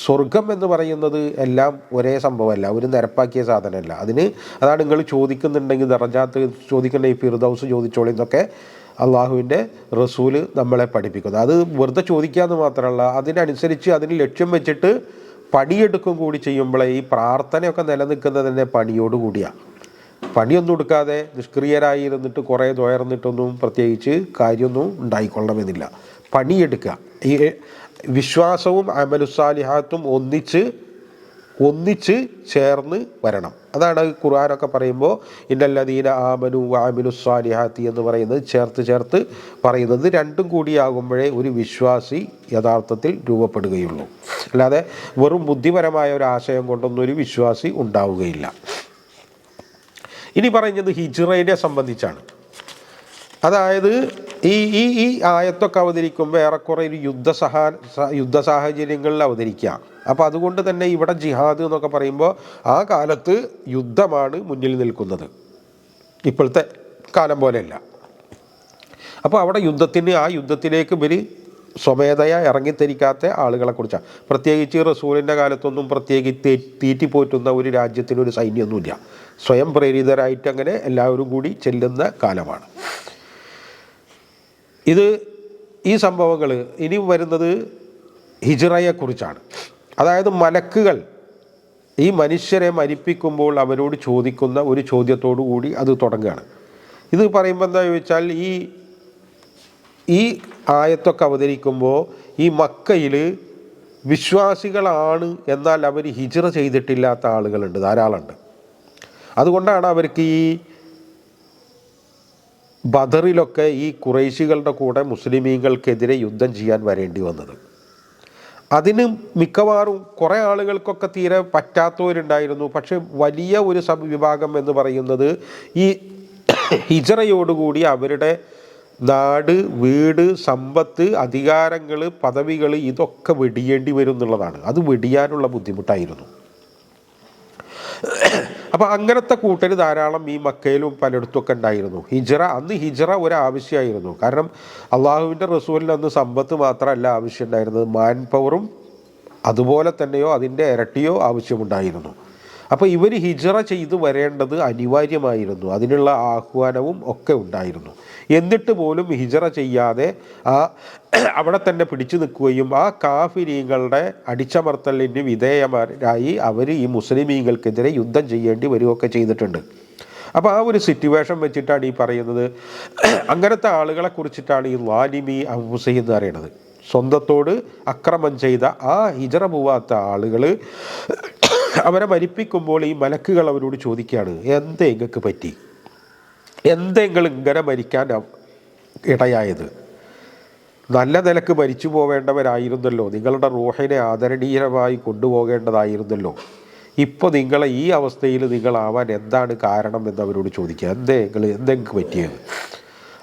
സ്വർഗം എന്ന് പറയുന്നത് എല്ലാം ഒരേ സംഭവമല്ല, ഒരു നിരപ്പാക്കിയ സാധനമല്ല. അതാണ് നിങ്ങൾ ചോദിക്കുന്നുണ്ടെങ്കിൽ ദറജാത്ത് ചോദിക്കേണ്ട ഈ ഫിർദൗസ് ചോദിച്ചോളി എന്നൊക്കെ അള്ളാഹുവിൻ്റെ റസൂല് നമ്മളെ പഠിപ്പിക്കുന്നത്. അത് വെറുതെ ചോദിക്കാമെന്ന് മാത്രമല്ല, അതിനനുസരിച്ച് അതിന് ലക്ഷ്യം വെച്ചിട്ട് പണിയെടുക്കും കൂടി ചെയ്യുമ്പോഴേ ഈ പ്രാർത്ഥനയൊക്കെ നിലനിൽക്കുന്നത് തന്നെ പണിയോടുകൂടിയാണ്. പണിയൊന്നും എടുക്കാതെ നിഷ്ക്രിയരായി ഇരുന്നിട്ട് കുറേ ദ്വയർന്നിട്ടൊന്നും പ്രത്യേകിച്ച് കാര്യമൊന്നും ഉണ്ടായിക്കൊള്ളണമെന്നില്ല. പണിയെടുക്കുക. ഈ വിശ്വാസവും അമലുസാലിഹാത്തും ഒന്നിച്ച് ഒന്നിച്ച് ചേർന്ന് വരണം. അതാണ് ഖുർആനൊക്കെ പറയുമ്പോൾ ഇന്നല്ലദീന ആമനു വഅമിലു സ്വാലിഹാത്തി എന്ന് പറയുന്നത് ചേർത്ത് പറയുന്നത്. രണ്ടും കൂടിയാകുമ്പോഴേ ഒരു വിശ്വാസി യഥാർത്ഥത്തിൽ രൂപപ്പെടുകയുള്ളൂ. അല്ലാതെ വെറും ബുദ്ധിപരമായ ഒരു ആശയം കൊണ്ടൊന്നും ഒരു വിശ്വാസി ഉണ്ടാവുകയില്ല. ഇനി പറയുന്നത് ഹിജ്റയെ സംബന്ധിച്ചാണ്. അതായത് ഈ ആയത്തൊക്കെ അവതരിക്കുമ്പോൾ ഏറെക്കുറെ ഒരു യുദ്ധ സാഹചര്യങ്ങളിൽ അവതരിക്കുക. അപ്പോൾ അതുകൊണ്ട് തന്നെ ഇവിടെ ജിഹാദ് എന്നൊക്കെ പറയുമ്പോൾ ആ കാലത്ത് യുദ്ധമാണ് മുന്നിൽ നിൽക്കുന്നത്, ഇപ്പോഴത്തെ കാലം പോലെയല്ല. അപ്പോൾ അവിടെ ആ യുദ്ധത്തിലേക്ക് ഇവർ സ്വമേധയാ ഇറങ്ങിത്തിരിക്കാത്ത ആളുകളെക്കുറിച്ചാണ്. പ്രത്യേകിച്ച് റസൂലിൻ്റെ കാലത്തൊന്നും പ്രത്യേകിച്ച് തീറ്റിപ്പോറ്റുന്ന ഒരു രാജ്യത്തിനൊരു സൈന്യമൊന്നുമില്ല. സ്വയം പ്രേരിതരായിട്ട് അങ്ങനെ എല്ലാവരും കൂടി ചെല്ലുന്ന കാലമാണ് ഇത്. ഈ സംഭവങ്ങൾ ഇനി വരുന്നത് ഹിജ്റയെക്കുറിച്ചാണ്. അതായത് മലക്കുകൾ ഈ മനുഷ്യരെ മരിപ്പിക്കുമ്പോൾ അവരോട് ചോദിക്കുന്ന ഒരു ചോദ്യത്തോടു കൂടി അത് തുടങ്ങുകയാണ്. ഇത് പറയുമ്പോൾ എന്താ ചോദിച്ചാൽ, ഈ ആയത്തൊക്കെ അവതരിക്കുമ്പോൾ ഈ മക്കയിൽ വിശ്വാസികളാണ്, എന്നാൽ അവർ ഹിജ്റ ചെയ്തിട്ടില്ലാത്ത ആളുകളുണ്ട്, ധാരാളമുണ്ട്. അതുകൊണ്ടാണ് അവർക്ക് ഈ ബദറിലൊക്കെ ഈ ഖുറൈശികളുടെ കൂടെ മുസ്ലിമീങ്ങൾക്കെതിരെ യുദ്ധം ചെയ്യാൻ വരേണ്ടി വന്നത്. അതിന് മിക്കവാറും കുറേ ആളുകൾക്കൊക്കെ തീരെ പറ്റാത്തവരുണ്ടായിരുന്നു. പക്ഷെ വലിയ ഒരു വിഭാഗം എന്ന് പറയുന്നത് ഈ ഹിജ്റയോടുകൂടി അവരുടെ നാട്, വീട്, സമ്പത്ത്, അധികാരങ്ങൾ, പദവികൾ ഇതൊക്കെ വെടിയേണ്ടി വരും എന്നുള്ളതാണ്. അത് വെടിയാനുള്ള ബുദ്ധിമുട്ടായിരുന്നു. അപ്പോൾ അങ്ങനത്തെ കൂട്ടർ ധാരാളം ഈ മക്കയിലും പലയിടത്തുമൊക്കെ ഉണ്ടായിരുന്നു. അന്ന് ഹിജ്റ ഒരാവശ്യമായിരുന്നു. കാരണം അള്ളാഹുവിൻ്റെ റസൂലിന് അന്ന് സമ്പത്ത് മാത്രമല്ല ആവശ്യം ഉണ്ടായിരുന്നത്, മാൻ പവറും അതുപോലെ തന്നെയോ അതിൻ്റെ ഇരട്ടിയോ ആവശ്യമുണ്ടായിരുന്നു. അപ്പോൾ ഇവർ ഹിജ്റ ചെയ്ത് വരേണ്ടത് അനിവാര്യമായിരുന്നു. അതിനുള്ള ആഹ്വാനവും ഒക്കെ ഉണ്ടായിരുന്നു. എന്നിട്ട് പോലും ഹിജ്റ ചെയ്യാതെ അവിടെ തന്നെ പിടിച്ചു നിൽക്കുകയും ആ കാഫിരീങ്ങളുടെ അടിച്ചമർത്തലിന് വിധേയമാരായി അവർ ഈ മുസ്ലിമീങ്ങൾക്കെതിരെ യുദ്ധം ചെയ്യേണ്ടി വരികയൊക്കെ ചെയ്തിട്ടുണ്ട്. അപ്പോൾ ആ ഒരു സിറ്റുവേഷൻ വെച്ചിട്ടാണ് ഈ പറയുന്നത്. അങ്ങനത്തെ ആളുകളെ കുറിച്ചിട്ടാണ് ഈ ലാലിമി അൻഫുസിഹിം എന്ന് പറയുന്നത്. സ്വന്തത്തോട് അക്രമം ചെയ്ത ആ ഹിജ്റ പോവാത്ത ആളുകൾ അവരെ മരിപ്പിക്കുമ്പോൾ ഈ മലക്കുകൾ അവരോട് ചോദിക്കുകയാണ്, എന്തേ നിങ്ങൾക്ക് പറ്റി, എന്തെങ്കിലും ഇങ്ങനെ മരിക്കാൻ ഇടയായത്? നല്ല നിലക്ക് മരിച്ചു പോവേണ്ടവരായിരുന്നല്ലോ, നിങ്ങളുടെ റൂഹിനെ ആദരണീയമായി കൊണ്ടുപോകേണ്ടതായിരുന്നല്ലോ. ഇപ്പോൾ നിങ്ങളെ ഈ അവസ്ഥയിൽ നിങ്ങളാവാൻ എന്താണ് കാരണം എന്ന് അവരോട് ചോദിക്കുക, എന്തെങ്കിലും പറ്റിയത്?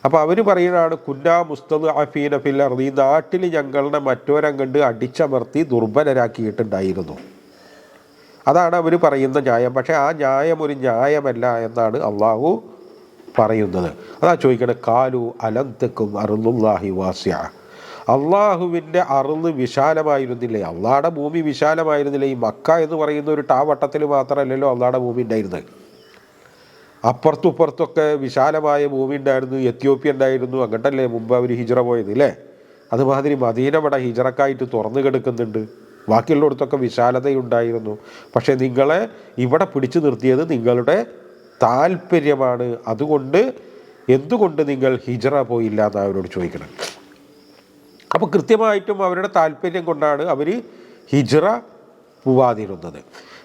അപ്പോൾ അവർ പറയുന്നതാണ്, കുന്നാ മുസ്തദ്അഫീന ഫിൽ അർദി, നാട്ടിൽ ഞങ്ങളുടെ മറ്റോരം കണ്ട് അടിച്ചമർത്തി ദുർബലരാക്കിയിട്ടുണ്ടായിരുന്നു. അതാണ് അവർ പറയുന്ന ന്യായം. പക്ഷേ ആ ന്യായം ഒരു ന്യായമല്ല എന്നാണ് അള്ളാഹു പറയുന്നത്. അതാ ചോദിക്കണേ, കാലു അലന്തക്കും അറുല്ലാഹി വാസിഅ, അള്ളാഹുവിൻ്റെ അറുള് വിശാലമായിരുന്നില്ലേ? അള്ളാഹുടെ ഭൂമി വിശാലമായിരുന്നില്ലേ? ഈ മക്ക എന്ന് പറയുന്ന ഒരു ടാവട്ടത്തിൽ മാത്രമല്ലല്ലോ അള്ളാഹുടെ ഭൂമി ഉണ്ടായിരുന്നത്. അപ്പുറത്തും ഇപ്പുറത്തൊക്കെ വിശാലമായ ഭൂമി ഉണ്ടായിരുന്നു. എത്യോപ്യ ഉണ്ടായിരുന്നു. അങ്ങോട്ടല്ലേ മുമ്പ് അവർ ഹിജ്റ പോയത് അല്ലേ? അതുമാതിരി മദീന ഇവിടെ ഹിജ്റക്കായിട്ട് തുറന്നു കിടക്കുന്നുണ്ട്. ബാക്കിയുള്ളിടത്തൊക്കെ വിശാലതയുണ്ടായിരുന്നു. പക്ഷേ നിങ്ങളെ ഇവിടെ പിടിച്ചു നിർത്തിയത് നിങ്ങളുടെ താല്പര്യമാണ്. അതുകൊണ്ട് എന്തുകൊണ്ട് നിങ്ങൾ ഹിജ്റ പോയില്ല എന്നാണ് അവരോട് ചോദിക്കണം. അപ്പോൾ കൃത്യമായിട്ടും അവരുടെ താല്പര്യം കൊണ്ടാണ് അവർ ഹിജ്റ പോവാതിരുന്നത്.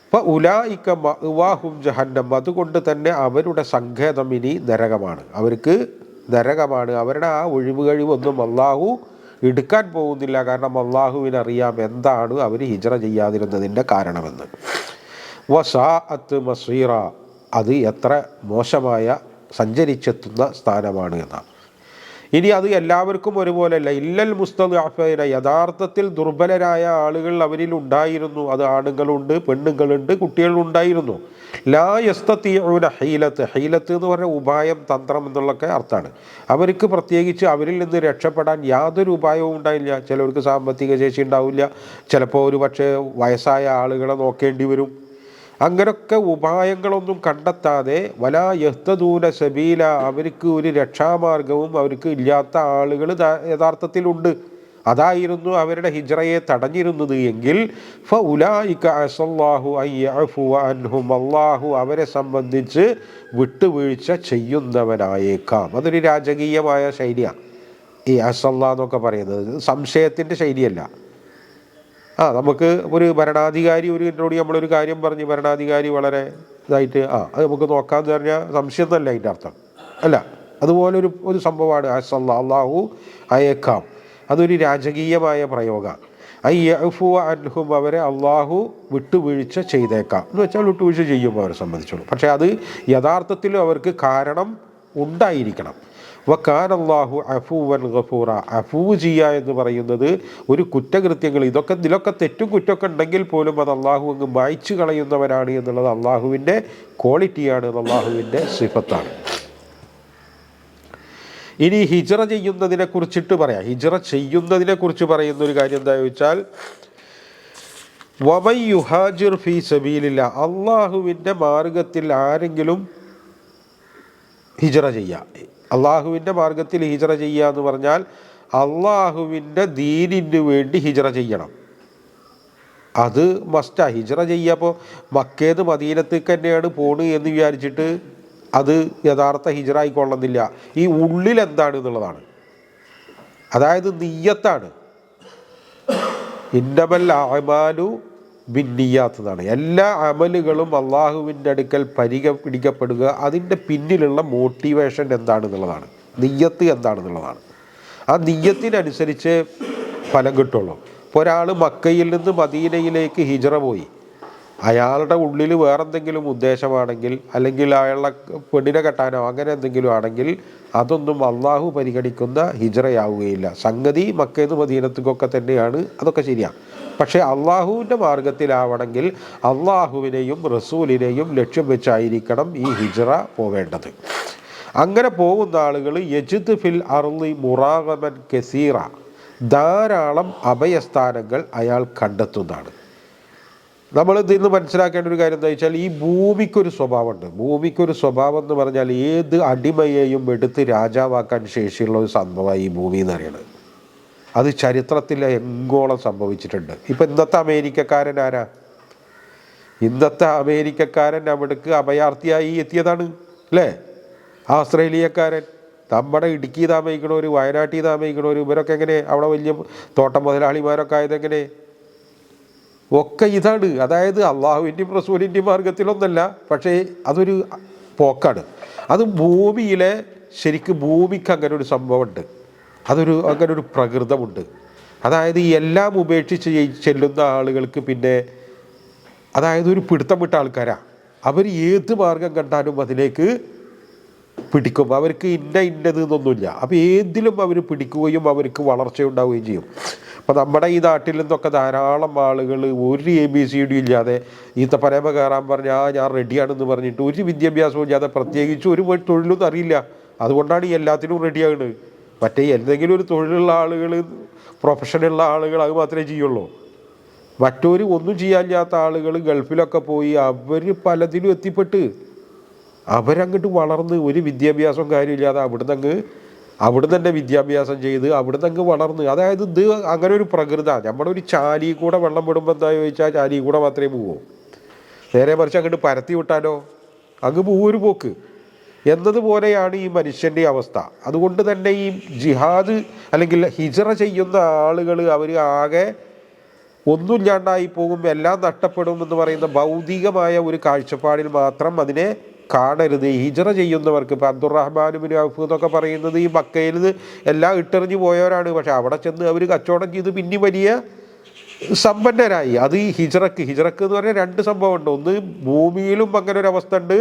അപ്പോൾ ഉലായിക മഅ്വാഹും ജഹന്നം, അതുകൊണ്ട് തന്നെ അവരുടെ സങ്കേതം ഇനി നരകമാണ്. അവർക്ക് നരകമാണ്. അവരുടെ ആ ഒഴിവ് കഴിവൊന്നും അള്ളാഹു എടുക്കാൻ പോകുന്നില്ല. കാരണം അള്ളാഹുവിനറിയാം എന്താണ് അവർ ഹിജ്റ ചെയ്യാതിരുന്നതിൻ്റെ കാരണമെന്ന്. വസാഅത്ത് മസീറ, അത് എത്ര മോശമായ സഞ്ചരിച്ചെത്തുന്ന സ്ഥാനമാണ് എന്നാണ്. ഇനി അത് എല്ലാവർക്കും ഒരുപോലെയല്ല. ഇല്ലൽ മുസ്തദ്അഫീന, യഥാർത്ഥത്തിൽ ദുർബലരായ ആളുകൾ അവരിൽ ഉണ്ടായിരുന്നു. അത് ആണുങ്ങളുണ്ട്, പെണ്ണുങ്ങളുണ്ട്, കുട്ടികളുണ്ടായിരുന്നു. ലാ യസ്തതീഉന ഹീലത്ത്, ഹീലത്ത് എന്ന് പറഞ്ഞാൽ ഉപായം, തന്ത്രം എന്നുള്ളൊക്കെ അർത്ഥമാണ്. അവർക്ക് പ്രത്യേകിച്ച് അവരിൽ നിന്ന് രക്ഷപ്പെടാൻ യാതൊരു ഉപായവും ഉണ്ടായില്ല. ചിലവർക്ക് സാമ്പത്തിക ശേഷി ഉണ്ടാവില്ല, ചിലപ്പോൾ ഒരു പക്ഷേ വയസ്സായ ആളുകളെ നോക്കേണ്ടി വരും. അങ്ങനൊക്കെ ഉപായങ്ങളൊന്നും കണ്ടെത്താതെ വലാ യഹ്തദൂന സബീല, അവർക്ക് ഒരു രക്ഷാമാർഗവും അവർക്ക് ഇല്ലാത്ത ആളുകൾ യഥാർത്ഥത്തിലുണ്ട്. അതായിരുന്നു അവരുടെ ഹിജ്റയെ തടഞ്ഞിരുന്നത് എങ്കിൽ ഫഉലായിക അസല്ലാഹു അൻ യഅഫുവ അൻഹും, അല്ലാഹു അവരെ സംബന്ധിച്ച് വിട്ടുവീഴ്ച ചെയ്യുന്നവനായേക്കാം. അതൊരു രാജകീയമായ ശൈലിയാണ് ഈ അസല്ലാ എന്നൊക്കെ പറയുന്നത്. സംശയത്തിൻ്റെ ശൈലിയല്ല. നമുക്ക് ഒരു ഭരണാധികാരി എന്നോട് നമ്മളൊരു കാര്യം പറഞ്ഞ് ഭരണാധികാരി വളരെ ഇതായിട്ട് അത് നമുക്ക് നോക്കാമെന്ന് പറഞ്ഞാൽ സംശയം എന്നല്ല അതിൻ്റെ അർത്ഥം അല്ല. അതുപോലൊരു സംഭവമാണ് അള്ളാഹു അയേക്കാം. അതൊരു രാജകീയമായ പ്രയോഗമാണ്. യഅഫു അൻഹും, അവരെ അള്ളാഹു വിട്ടുവീഴ്ച ചെയ്തേക്കാം എന്ന് വെച്ചാൽ വിട്ടുവീഴ്ച ചെയ്യുമ്പോൾ അവരെ സംബന്ധിച്ചുള്ളൂ. പക്ഷേ അത് യഥാർത്ഥത്തിൽ അവർക്ക് കാരണം ഉണ്ടായിരിക്കണം. വകാന അല്ലാഹു അഫൂവൻ ഗഫൂറ. അഫൂ ചെയ്യുക എന്ന് പറയുന്നത് ഒരു കുറ്റകൃത്യങ്ങൾ ഇതിലൊക്കെ തെറ്റും കുറ്റമൊക്കെ ഉണ്ടെങ്കിൽ പോലും അത് അള്ളാഹു അങ്ങ് മായ്ച്ചു കളയുന്നവനാണ് എന്നുള്ളത് അള്ളാഹുവിൻ്റെ ക്വാളിറ്റിയാണ്, അള്ളാഹുവിൻ്റെ സിഫത്താണ്. ഇനി ഹിജ്റ ചെയ്യുന്നതിനെ കുറിച്ചിട്ട് പറയാം. ഹിജ്റ ചെയ്യുന്നതിനെ കുറിച്ച് പറയുന്ന ഒരു കാര്യം എന്താ ചോദിച്ചാൽ, വമൻ യുഹാജിർ ഫീ സബീലില്ലാ, അള്ളാഹുവിൻ്റെ മാർഗത്തിൽ ആരെങ്കിലും ഹിജ്റ ചെയ്യുക. അള്ളാഹുവിൻ്റെ മാർഗത്തിൽ ഹിജ്റ ചെയ്യുക എന്ന് പറഞ്ഞാൽ അള്ളാഹുവിൻ്റെ ദീനിന് വേണ്ടി ഹിജ്റ ചെയ്യണം. അത് മസ്റ്റാ. ഹിജ്റ ചെയ്യുമ്പോൾ മക്കേന്ന് മദീനത്തേക്ക് തന്നെയാണ് പോണ് എന്ന് വിചാരിച്ചിട്ട് അത് യഥാർത്ഥ ഹിജ്റ ആയിക്കൊള്ളുന്നില്ല. ഈ ഉള്ളിൽ എന്താണ് എന്നുള്ളതാണ്, അതായത് നിയ്യത്താണ്. ഇന്നമൽ അഅ്മാലു ബിന്നിയ്യാത്ത് എന്നാണ്. എല്ലാ അമലുകളും അള്ളാഹുവിൻ്റെ അടുക്കൽ പരിഗണിക്കപ്പെടുക അതിൻ്റെ പിന്നിലുള്ള മോട്ടിവേഷൻ എന്താണെന്നുള്ളതാണ്, നിയ്യത്ത് എന്താണെന്നുള്ളതാണ്. ആ നിയ്യത്തിനനുസരിച്ച് ഫലം കിട്ടുള്ളൂ. ഇപ്പോൾ ഒരാൾ മക്കയിൽ നിന്ന് മദീനയിലേക്ക് ഹിജ്റ പോയി, അയാളുടെ ഉള്ളിൽ വേറെന്തെങ്കിലും ഉദ്ദേശമാണെങ്കിൽ, അല്ലെങ്കിൽ അയാളുടെ പെണ്ണിനെ കെട്ടാനോ അങ്ങനെ എന്തെങ്കിലും ആണെങ്കിൽ അതൊന്നും അള്ളാഹു പരിഗണിക്കുന്ന ഹിജ്റയാവുകയില്ല. സംഗതി മക്കയിൽ നിന്ന് മദീനത്തേക്കൊക്കെ തന്നെയാണ്, അതൊക്കെ ശരിയാണ്. പക്ഷേ അള്ളാഹുവിൻ്റെ മാർഗത്തിലാവണമെങ്കിൽ അള്ളാഹുവിനെയും റസൂലിനെയും ലക്ഷ്യം വെച്ചായിരിക്കണം ഈ ഹിജ്റ പോവേണ്ടത്. അങ്ങനെ പോകുന്ന ആളുകൾ യജിദ് ഫിൽ അർളി മുറാഗമൻ കസീറ, ധാരാളം അഭയസ്ഥാനങ്ങൾ അയാൾ കണ്ടെത്തുന്നതാണ്. നമ്മൾ ഇതിൽ നിന്ന് മനസ്സിലാക്കേണ്ട ഒരു കാര്യം എന്താ വെച്ചാൽ, ഈ ഭൂമിക്കൊരു സ്വഭാവമുണ്ട്. ഭൂമിക്കൊരു സ്വഭാവം എന്ന് പറഞ്ഞാൽ ഏത് അടിമയെയും എടുത്ത് രാജാവാക്കാൻ ശേഷിയുള്ള ഒരു സംഭവമായി ഈ ഭൂമി എന്ന് പറയുന്നത്. അത് ചരിത്രത്തിൽ എങ്കോളം സംഭവിച്ചിട്ടുണ്ട്. ഇപ്പം ഇന്നത്തെ അമേരിക്കക്കാരൻ ആരാ? ഇന്നത്തെ അമേരിക്കക്കാരൻ അവിടേക്ക് അഭയാർത്ഥിയായി എത്തിയതാണ് അല്ലേ? ആസ്ട്രേലിയക്കാരൻ, നമ്മുടെ ഇടുക്കി താമസിക്കണവർ, വയനാട്ടിൽ താമസിക്കണവർ, ഇവരൊക്കെ എങ്ങനെ അവിടെ വലിയ തോട്ടം മുതലാളിമാരൊക്കെ ആയതെങ്ങനെ? ഒക്കെ ഇതാണ്. അതായത് അള്ളാഹുവിൻ്റെയും റസൂലിൻ്റെയും മാർഗത്തിലൊന്നല്ല, പക്ഷേ അതൊരു പോക്കാണ്. അത് ഭൂമിയിലെ ശരിക്കും ഭൂമിക്ക് അങ്ങനെ ഒരു സംഭവമുണ്ട്, അങ്ങനെ ഒരു പ്രകൃതമുണ്ട്. അതായത് എല്ലാം ഉപേക്ഷിച്ച് ചെല്ലുന്ന ആളുകൾക്ക് പിന്നെ അതായത് ഒരു പിടുത്തം വിട്ട ആൾക്കാരാണ്. അവർ ഏത് മാർഗം കണ്ടാലും അതിലേക്ക് പിടിക്കും. അവർക്ക് ഇന്നത് എന്നൊന്നുമില്ല. അപ്പോൾ ഏതിലും അവർ പിടിക്കുകയും അവർക്ക് വളർച്ചയുണ്ടാവുകയും ചെയ്യും. അപ്പോൾ നമ്മുടെ ഈ നാട്ടിൽ നിന്നൊക്കെ ധാരാളം ആളുകൾ ഒരു ABCD ഇല്ലാതെ ഈത്തപ്പനമ കയറാൻ പറഞ്ഞാൽ ഞാൻ റെഡിയാണെന്ന് പറഞ്ഞിട്ട് ഒരു വിദ്യാഭ്യാസവും ഇല്ലാതെ, പ്രത്യേകിച്ച് ഒരു തൊഴിലൊന്നും അറിയില്ല, അതുകൊണ്ടാണ് ഈ എല്ലാത്തിനും റെഡിയാകുന്നത്. മറ്റേ എന്തെങ്കിലും ഒരു തൊഴിലുള്ള ആളുകൾ, പ്രൊഫഷനുള്ള ആളുകൾ അത് മാത്രമേ ചെയ്യുള്ളൂ. മറ്റൊരു ഒന്നും ചെയ്യാനില്ലാത്ത ആളുകൾ ഗൾഫിലൊക്കെ പോയി അവർ പലതിലും എത്തിപ്പെട്ട് അവരങ്ങോട്ട് വളർന്ന് ഒരു വിദ്യാഭ്യാസവും കാര്യമില്ലാതെ അവിടുന്ന് തന്നെ വിദ്യാഭ്യാസം ചെയ്ത് അവിടുന്ന് വളർന്ന്. അതായത് ഇത് അങ്ങനെ ഒരു പ്രകൃതമാണ്. നമ്മുടെ ഒരു ചാലിയിൽ കൂടെ വെള്ളം വിടുമ്പോൾ എന്താ ചോദിച്ചാൽ ചാലിയിൽ കൂടെ മാത്രമേ പോവൂ. നേരെ മറിച്ച് അങ്ങോട്ട് പരത്തി വിട്ടാലോ അങ്ങ് പോവൊരു പോക്ക് എന്നതുപോലെയാണ് ഈ മനുഷ്യൻ്റെ അവസ്ഥ. അതുകൊണ്ട് തന്നെ ഈ ജിഹാദ് അല്ലെങ്കിൽ ഹിജ്റ ചെയ്യുന്ന ആളുകൾ അവർ ആകെ ഒന്നുമില്ലാണ്ടായി പോകും, എല്ലാം നഷ്ടപ്പെടും എന്ന് പറയുന്ന ഭൗതികമായ ഒരു കാഴ്ചപ്പാടിൽ മാത്രം അതിനെ കാണരുത്. ഹിജ്റ ചെയ്യുന്നവർക്ക് ഇപ്പോൾ അബ്ദുറഹ്മാൻ ബിൻ ഔഫ് എന്നൊക്കെ പറയുന്നത് ഈ മക്കയിൽ നിന്ന് എല്ലാം ഇട്ടെറിഞ്ഞ് പോയവരാണ്. പക്ഷെ അവിടെ ചെന്ന് അവർ കച്ചവടം ചെയ്ത് പിന്നെ വലിയ സമ്പന്നരായി. അത് ഈ ഹിജ്റക്ക് എന്ന് പറഞ്ഞാൽ രണ്ട് സംഭവമുണ്ട്. ഒന്ന് ഭൂമിയിലും അങ്ങനെ ഒരു അവസ്ഥ ഉണ്ട്,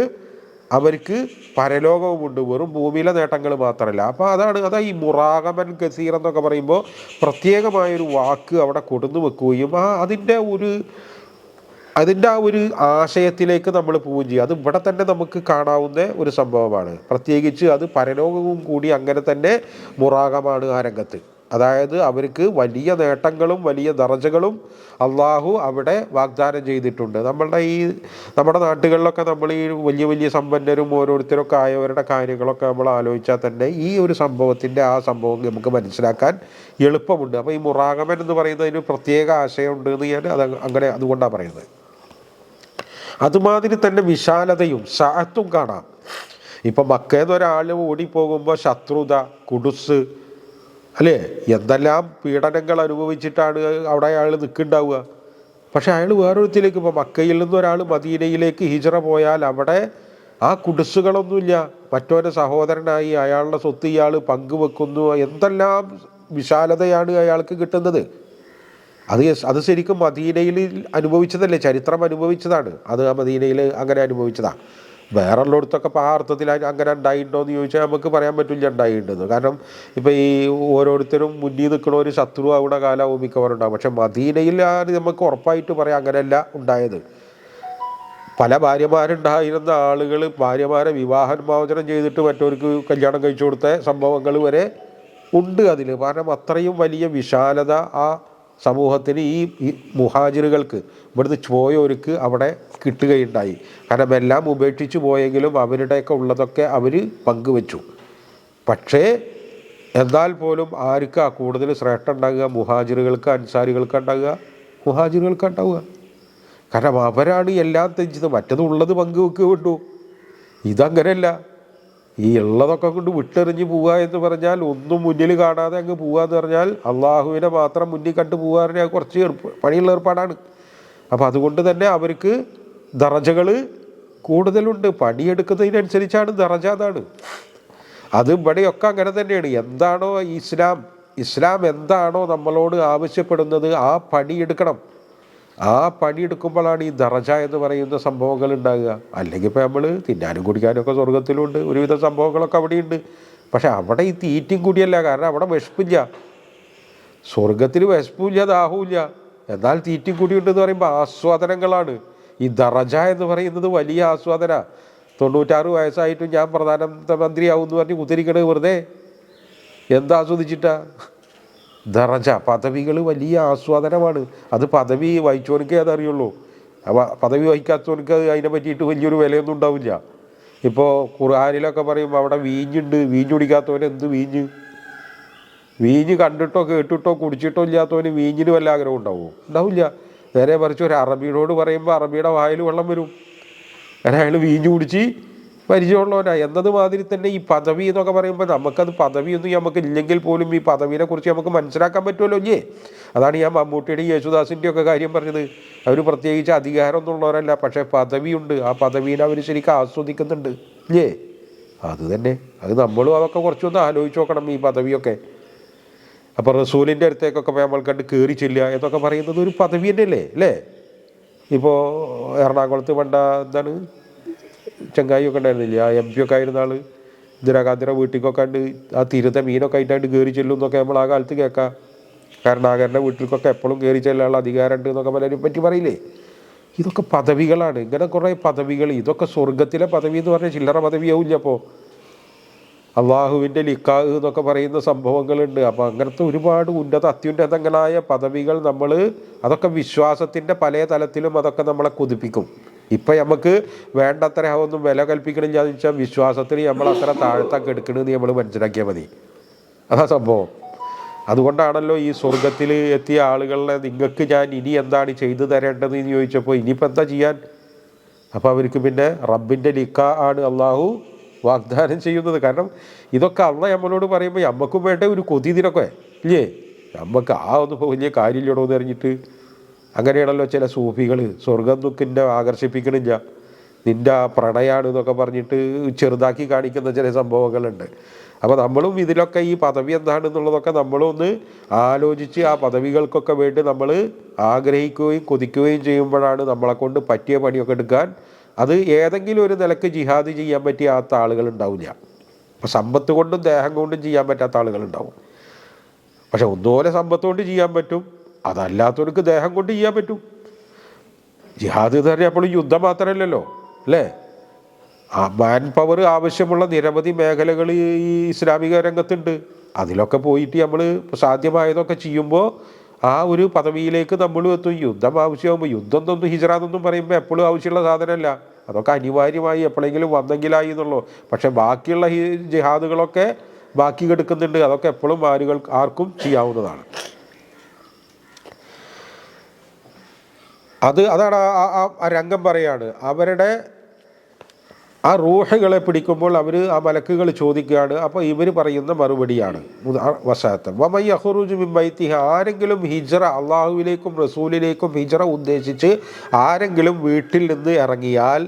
അവർക്ക് പരലോകവുമുണ്ട്. വെറും ഭൂമിയിലെ നേട്ടങ്ങൾ മാത്രമല്ല. അപ്പോൾ അതാ ഈ മുറാഗമൻ കസീർ എന്നൊക്കെ പറയുമ്പോൾ പ്രത്യേകമായൊരു വാക്ക് അവിടെ കൊടുന്നു വെക്കുകയും അതിൻ്റെ ആ ഒരു ആശയത്തിലേക്ക് നമ്മൾ പോവുകയും ചെയ്യും. അത് ഇവിടെ തന്നെ നമുക്ക് കാണാവുന്ന ഒരു സംഭവമാണ്. പ്രത്യേകിച്ച് അത് പരലോകവും കൂടി അങ്ങനെ തന്നെ മുറാഗമാണ് ആ രംഗത്ത്. അതായത് അവർക്ക് വലിയ നേട്ടങ്ങളും വലിയ ദറജകളും അള്ളാഹു അവിടെ വാഗ്ദാനം ചെയ്തിട്ടുണ്ട്. നമ്മുടെ നാട്ടുകളിലൊക്കെ നമ്മൾ ഈ വലിയ വലിയ സമ്പന്നരും ഓരോരുത്തരൊക്കെ ആയവരുടെ കാര്യങ്ങളൊക്കെ നമ്മൾ ആലോചിച്ചാൽ തന്നെ ഈ ഒരു സംഭവത്തിൻ്റെ ആ സംഭവം നമുക്ക് മനസ്സിലാക്കാൻ എളുപ്പമുണ്ട്. അപ്പോൾ ഈ മുറാഗമൻ എന്ന് പറയുന്നതിന് പ്രത്യേക ആശയമുണ്ട് എന്ന് ഞാൻ അതുകൊണ്ടാണ് പറയുന്നത്. അതുമാതിരി തന്നെ വിശാലതയും സഅത്തും കാണാം. ഇപ്പം മക്കയിൽ നിന്ന് ഒരാൾ ഓടിപ്പോകുമ്പോൾ ശത്രുത, കുടുസ്, അല്ലേ? എന്തെല്ലാം പീഡനങ്ങൾ അനുഭവിച്ചിട്ടാണ് അവിടെ അയാൾ നിൽക്കുന്നുണ്ടാവുക. പക്ഷെ അയാൾ വേറൊരുത്തിലേക്ക്, ഇപ്പോൾ മക്കയിൽ നിന്ന് ഒരാൾ മദീനയിലേക്ക് ഹിജറ പോയാൽ അവിടെ ആ കുടിസുകളൊന്നുമില്ല. മറ്റൊരു സഹോദരനായി അയാളുടെ സ്വത്ത് ഇയാൾ പങ്കുവെക്കുന്നു. എന്തെല്ലാം വിശാലതയാണ് അയാൾക്ക് കിട്ടുന്നത്. അത് ശരിക്കും മദീനയിൽ അനുഭവിച്ചതല്ലേ, ചരിത്രം അനുഭവിച്ചതാണ്. അത് ആ മദീനയിൽ അങ്ങനെ അനുഭവിച്ചതാണ്. വേറെ ഉള്ളിടത്തൊക്കെ ഇപ്പോൾ ആ അർത്ഥത്തിൽ അങ്ങനെ ഉണ്ടായിട്ടുണ്ടോ എന്ന് ചോദിച്ചാൽ നമുക്ക് പറയാൻ പറ്റില്ല ഉണ്ടായിട്ടുണ്ടെന്ന്. കാരണം ഇപ്പോൾ ഈ ഓരോരുത്തരും മുന്നിൽ നിൽക്കണ ഒരു ശത്രു അവിടെ കാലവും മിക്കവാറുണ്ടാകും. പക്ഷെ മദീനയിൽ നമുക്ക് ഉറപ്പായിട്ട് പറയാം അങ്ങനെയല്ല ഉണ്ടായത്. പല ഭാര്യമാരുണ്ടായിരുന്ന ആളുകൾ ഭാര്യമാരെ വിവാഹമോചനം ചെയ്തിട്ട് മറ്റവർക്ക് കല്യാണം കഴിച്ചു കൊടുത്ത സംഭവങ്ങൾ വരെ ഉണ്ട് അതിൽ. കാരണം അത്രയും വലിയ വിശാലത ആ സമൂഹത്തിന് ഈ മുഹാജിറുകൾക്ക് ഇവിടുന്ന് പോയവർക്ക് അവിടെ കിട്ടുകയുണ്ടായി. കാരണം എല്ലാം ഉപേക്ഷിച്ച് പോയെങ്കിലും അവരുടെയൊക്കെ ഉള്ളതൊക്കെ അവർ പങ്കുവെച്ചു. പക്ഷേ എന്നാൽ പോലും ആർക്കാ കൂടുതൽ ശ്രേഷ്ഠ ഉണ്ടാകുക? മുഹാജിറുകൾക്ക്, അൻസാരികൾക്ക് ഉണ്ടാകുക? മുഹാജിറുകൾക്ക് ഉണ്ടാവുക. കാരണം അവരാണ് എല്ലാം തെഞ്ചത്. മറ്റത് ഉള്ളത് പങ്കുവെക്കുക വിട്ടു. ഇതങ്ങനെയല്ല. ഈ ഉള്ളതൊക്കെ കൊണ്ട് വിട്ടെറിഞ്ഞ് പോവുക എന്ന് പറഞ്ഞാൽ, ഒന്നും മുന്നിൽ കാണാതെ അങ്ങ് പോവുക എന്ന് പറഞ്ഞാൽ, അള്ളാഹുവിനെ മാത്രം മുന്നിൽ കണ്ടു പോകാൻ കുറച്ച് പണിയുള്ള ഏർപ്പാടാണ്. അപ്പം അതുകൊണ്ട് തന്നെ അവർക്ക് ദറജകൾ കൂടുതലുണ്ട്. പണിയെടുക്കുന്നതിനനുസരിച്ചാണ് ദറജ. അതാണ് അത്. ഇവിടെയൊക്കെ അങ്ങനെ തന്നെയാണ്. എന്താണോ ഇസ്ലാം എന്താണോ നമ്മളോട് ആവശ്യപ്പെടുന്നത് ആ പണിയെടുക്കണം. ആ പണിയെടുക്കുമ്പോഴാണ് ഈ ദറജ എന്ന് പറയുന്ന സംഭവങ്ങൾ ഉണ്ടാകുക. അല്ലെങ്കിൽ ഇപ്പോൾ നമ്മൾ തിന്നാനും കുടിക്കാനും ഒക്കെ സ്വർഗത്തിലുണ്ട്, ഒരുവിധ സംഭവങ്ങളൊക്കെ അവിടെയുണ്ട്. പക്ഷെ അവിടെ ഈ തീറ്റും കൂടിയല്ല. കാരണം അവിടെ വിശപ്പില്ല. സ്വർഗത്തിൽ വിശപ്പില്ല, ദാഹവുമില്ല. എന്നാൽ തീറ്റും കൂടിയുണ്ടെന്ന് പറയുമ്പോൾ ആസ്വാദനങ്ങളാണ്. ഈ ദറജ എന്ന് പറയുന്നത് വലിയ ആസ്വാദന. 96 വയസ്സായിട്ടും ഞാൻ പ്രധാനമന്ത്രിയാവും എന്ന് പറഞ്ഞ് കുത്തിരിക്കണത് വെറുതെ എന്താസ്വദിച്ചിട്ടാ? ദറജ, പദവികൾ വലിയ ആസ്വാദനമാണ്. അത് പദവി വഹിച്ചവനക്കേ അതറിയുള്ളൂ. പദവി വഹിക്കാത്തവനക്ക് അതിനെ പറ്റിയിട്ട് വലിയൊരു വിലയൊന്നും ഉണ്ടാവില്ല. ഇപ്പോൾ ഖുർആനിലൊക്കെ പറയുമ്പോൾ അവിടെ വീഞ്ഞുണ്ട്. വീഞ്ഞ് കുടിക്കാത്തവന് എന്ത് വീഞ്ഞ്? വീഞ്ഞ് കണ്ടിട്ടോ കേട്ടിട്ടോ കുടിച്ചിട്ടോ ഇല്ലാത്തവന് വീഞ്ഞിന് വല്ല ആഗ്രഹം ഉണ്ടാവുമോ? ഉണ്ടാവില്ല. നേരെ മറിച്ച് ഒരു അറബിയോട് പറയുമ്പോൾ അറബിയുടെ വായിൽ വെള്ളം വരും. കാരണം അയാൾ വീഞ്ഞ് കുടിച്ച് പരിചയമുള്ളവനാണ് എന്നതുമാതിരി തന്നെ ഈ പദവി എന്നൊക്കെ പറയുമ്പോൾ നമുക്കത് പദവിയൊന്നും നമുക്ക് ഇല്ലെങ്കിൽ പോലും ഈ പദവിനെ കുറിച്ച് നമുക്ക് മനസ്സിലാക്കാൻ പറ്റുമല്ലോ ഇല്ലേ? അതാണ് ഞാൻ മമ്മൂട്ടിയുടെയും യേശുദാസിൻ്റെയും ഒക്കെ കാര്യം പറഞ്ഞത്. അവർ പ്രത്യേകിച്ച് അധികാരമൊന്നും ഉള്ളവരല്ല, പക്ഷേ പദവിയുണ്ട്. ആ പദവിനെ അവർ ശരിക്കും ആസ്വദിക്കുന്നുണ്ട് ഇല്ലേ? അത് തന്നെ. അത് നമ്മളും അതൊക്കെ കുറച്ചൊന്ന് ആലോചിച്ച് നോക്കണം, ഈ പദവിയൊക്കെ. അപ്പോൾ റസൂലിൻ്റെ അടുത്തേക്കൊക്കെ നമ്മൾ കണ്ട് കയറി ചെല്ലുക എന്നൊക്കെ പറയുന്നത് ഒരു പദവി തന്നെയല്ലേ അല്ലേ? ഇപ്പോൾ എറണാകുളത്ത് പണ്ട എന്താണ് ചങ്ങായിയൊക്കെ ഉണ്ടായിരുന്നില്ല, ആ MP ഒക്കെ ആയിരുന്ന ആൾ ഇന്ദിരാഗാന്ധിയുടെ വീട്ടിലേക്കൊക്കെ ഉണ്ട് ആ തിരുത്ത മീനൊക്കെ ആയിട്ടാണ്ട് കയറി ചെല്ലും എന്നൊക്കെ നമ്മൾ ആ കാലത്ത് കേൾക്കാം. കരുണാകരൻ്റെ വീട്ടിലേക്കൊക്കെ എപ്പോഴും കയറി ചെല്ലാനുള്ള അധികാരമുണ്ട് എന്നൊക്കെ പലരും പറ്റി പറയില്ലേ? ഇതൊക്കെ പദവികളാണ്. ഇങ്ങനെ കുറേ പദവികൾ. ഇതൊക്കെ സ്വർഗത്തിലെ പദവി എന്ന് പറഞ്ഞാൽ ചില്ലറ പദവിയാവില്ല. അപ്പോൾ അള്ളാഹുവിൻ്റെ ലിഖാഹ് എന്നൊക്കെ പറയുന്ന സംഭവങ്ങളുണ്ട്. അപ്പോൾ അങ്ങനത്തെ ഒരുപാട് അത്യുന്നതങ്ങളായ പദവികൾ അതൊക്കെ വിശ്വാസത്തിൻ്റെ പല തലത്തിലും അതൊക്കെ നമ്മളെ കൊതിപ്പിക്കും. ഇപ്പം നമുക്ക് വേണ്ടത്ര ഒന്നും വില കൽപ്പിക്കണില്ല എന്ന് വെച്ചാൽ വിശ്വാസത്തിന് നമ്മളത്ര താഴ്ത്തൊക്കെ എടുക്കണമെന്ന് നമ്മൾ മനസ്സിലാക്കിയാൽ മതി. അതാ സംഭവം. അതുകൊണ്ടാണല്ലോ ഈ സ്വർഗത്തിൽ എത്തിയ ആളുകളെ നിങ്ങൾക്ക് ഞാൻ ഇനി എന്താണ് ചെയ്തു തരേണ്ടതെന്ന് ചോദിച്ചപ്പോൾ ഇനിയിപ്പോൾ എന്താ ചെയ്യാൻ? അപ്പോൾ അവർക്ക് പിന്നെ റബ്ബിൻ്റെ ലിഖാ ആണ് അള്ളാഹു വാഗ്ദാനം ചെയ്യുന്നത്. കാരണം ഇതൊക്കെ അള്ളാഹ് നമ്മളോട് പറയുമ്പോൾ നമുക്കും വേണ്ട ഒരു കൊതി ഇതിനൊക്കെ ഇല്ലേ? നമുക്ക് ഒന്നും വലിയ കാര്യമില്ലടോ എന്ന് അറിഞ്ഞിട്ട് അങ്ങനെയാണല്ലോ ചില സൂഫികൾ. സ്വർഗം ദുഃഖിൻ്റെ ആകർഷിപ്പിക്കണില്ല, നിൻ്റെ ആ പ്രണയാണ് എന്നൊക്കെ പറഞ്ഞിട്ട് ചെറുതാക്കി കാണിക്കുന്ന ചില സംഭവങ്ങളുണ്ട്. അപ്പോൾ നമ്മളും ഇതിലൊക്കെ ഈ പദവി എന്താണെന്നുള്ളതൊക്കെ നമ്മളൊന്ന് ആലോചിച്ച് ആ പദവികൾക്കൊക്കെ വേണ്ടി നമ്മൾ ആഗ്രഹിക്കുകയും കൊതിക്കുകയും ചെയ്യുമ്പോഴാണ് നമ്മളെക്കൊണ്ട് പറ്റിയ പണിയൊക്കെ എടുക്കാൻ, അത് ഏതെങ്കിലും ഒരു നിലക്ക് ജിഹാദ് ചെയ്യാൻ പറ്റിയാത്ത ആളുകൾ ഉണ്ടാവില്ല. അപ്പോൾ സമ്പത്ത് കൊണ്ടും ദേഹം കൊണ്ടും ചെയ്യാൻ പറ്റാത്ത ആളുകളുണ്ടാവും. പക്ഷെ ഒന്നുപോലെ സമ്പത്ത് കൊണ്ട് ചെയ്യാൻ പറ്റും, അതല്ലാത്തവർക്ക് ദേഹം കൊണ്ട് ചെയ്യാൻ പറ്റും. ജിഹാദ് എന്ന് പറഞ്ഞാൽ അപ്പോൾ യുദ്ധം മാത്രമല്ലല്ലോ അല്ലേ? ആ മാൻ പവർ ആവശ്യമുള്ള നിരവധി മേഖലകൾ ഈ ഇസ്ലാമിക രംഗത്തുണ്ട്. അതിലൊക്കെ പോയിട്ട് നമ്മൾ സാധ്യമായതൊക്കെ ചെയ്യുമ്പോൾ ആ ഒരു പദവിയിലേക്ക് നമ്മളും എത്തും. യുദ്ധം ആവശ്യമാകുമ്പോൾ യുദ്ധം എന്നൊന്നും ഹിജ്റ പറയുമ്പോൾ എപ്പോഴും ആവശ്യമുള്ള സാധനമല്ല. അതൊക്കെ അനിവാര്യമായി എപ്പോഴെങ്കിലും വന്നെങ്കിലായി എന്നുള്ളൂ. പക്ഷെ ബാക്കിയുള്ള ഈ ജിഹാദുകളൊക്കെ ബാക്കി കിടക്കുന്നുണ്ട്. അതൊക്കെ എപ്പോഴും ആർക്കും ചെയ്യാവുന്നതാണ്. അതാണ് ആ രംഗം പറയാണ്. അവരുടെ ആ റൂഹുകളെ പിടിക്കുമ്പോൾ അവർ ആ മലക്കുകൾ ചോദിക്കുകയാണ്. അപ്പോൾ ഇവർ പറയുന്ന മറുപടിയാണ് വസാത്തൻ വമൻ യഖ്റുജു മിൻ ബൈത്തിഹി, ആരെങ്കിലും ഹിജ്റ അള്ളാഹുവിലേക്കും റസൂലിലേക്കും ഹിജ്റ ഉദ്ദേശിച്ച് ആരെങ്കിലും വീട്ടിൽ നിന്ന് ഇറങ്ങിയാൽ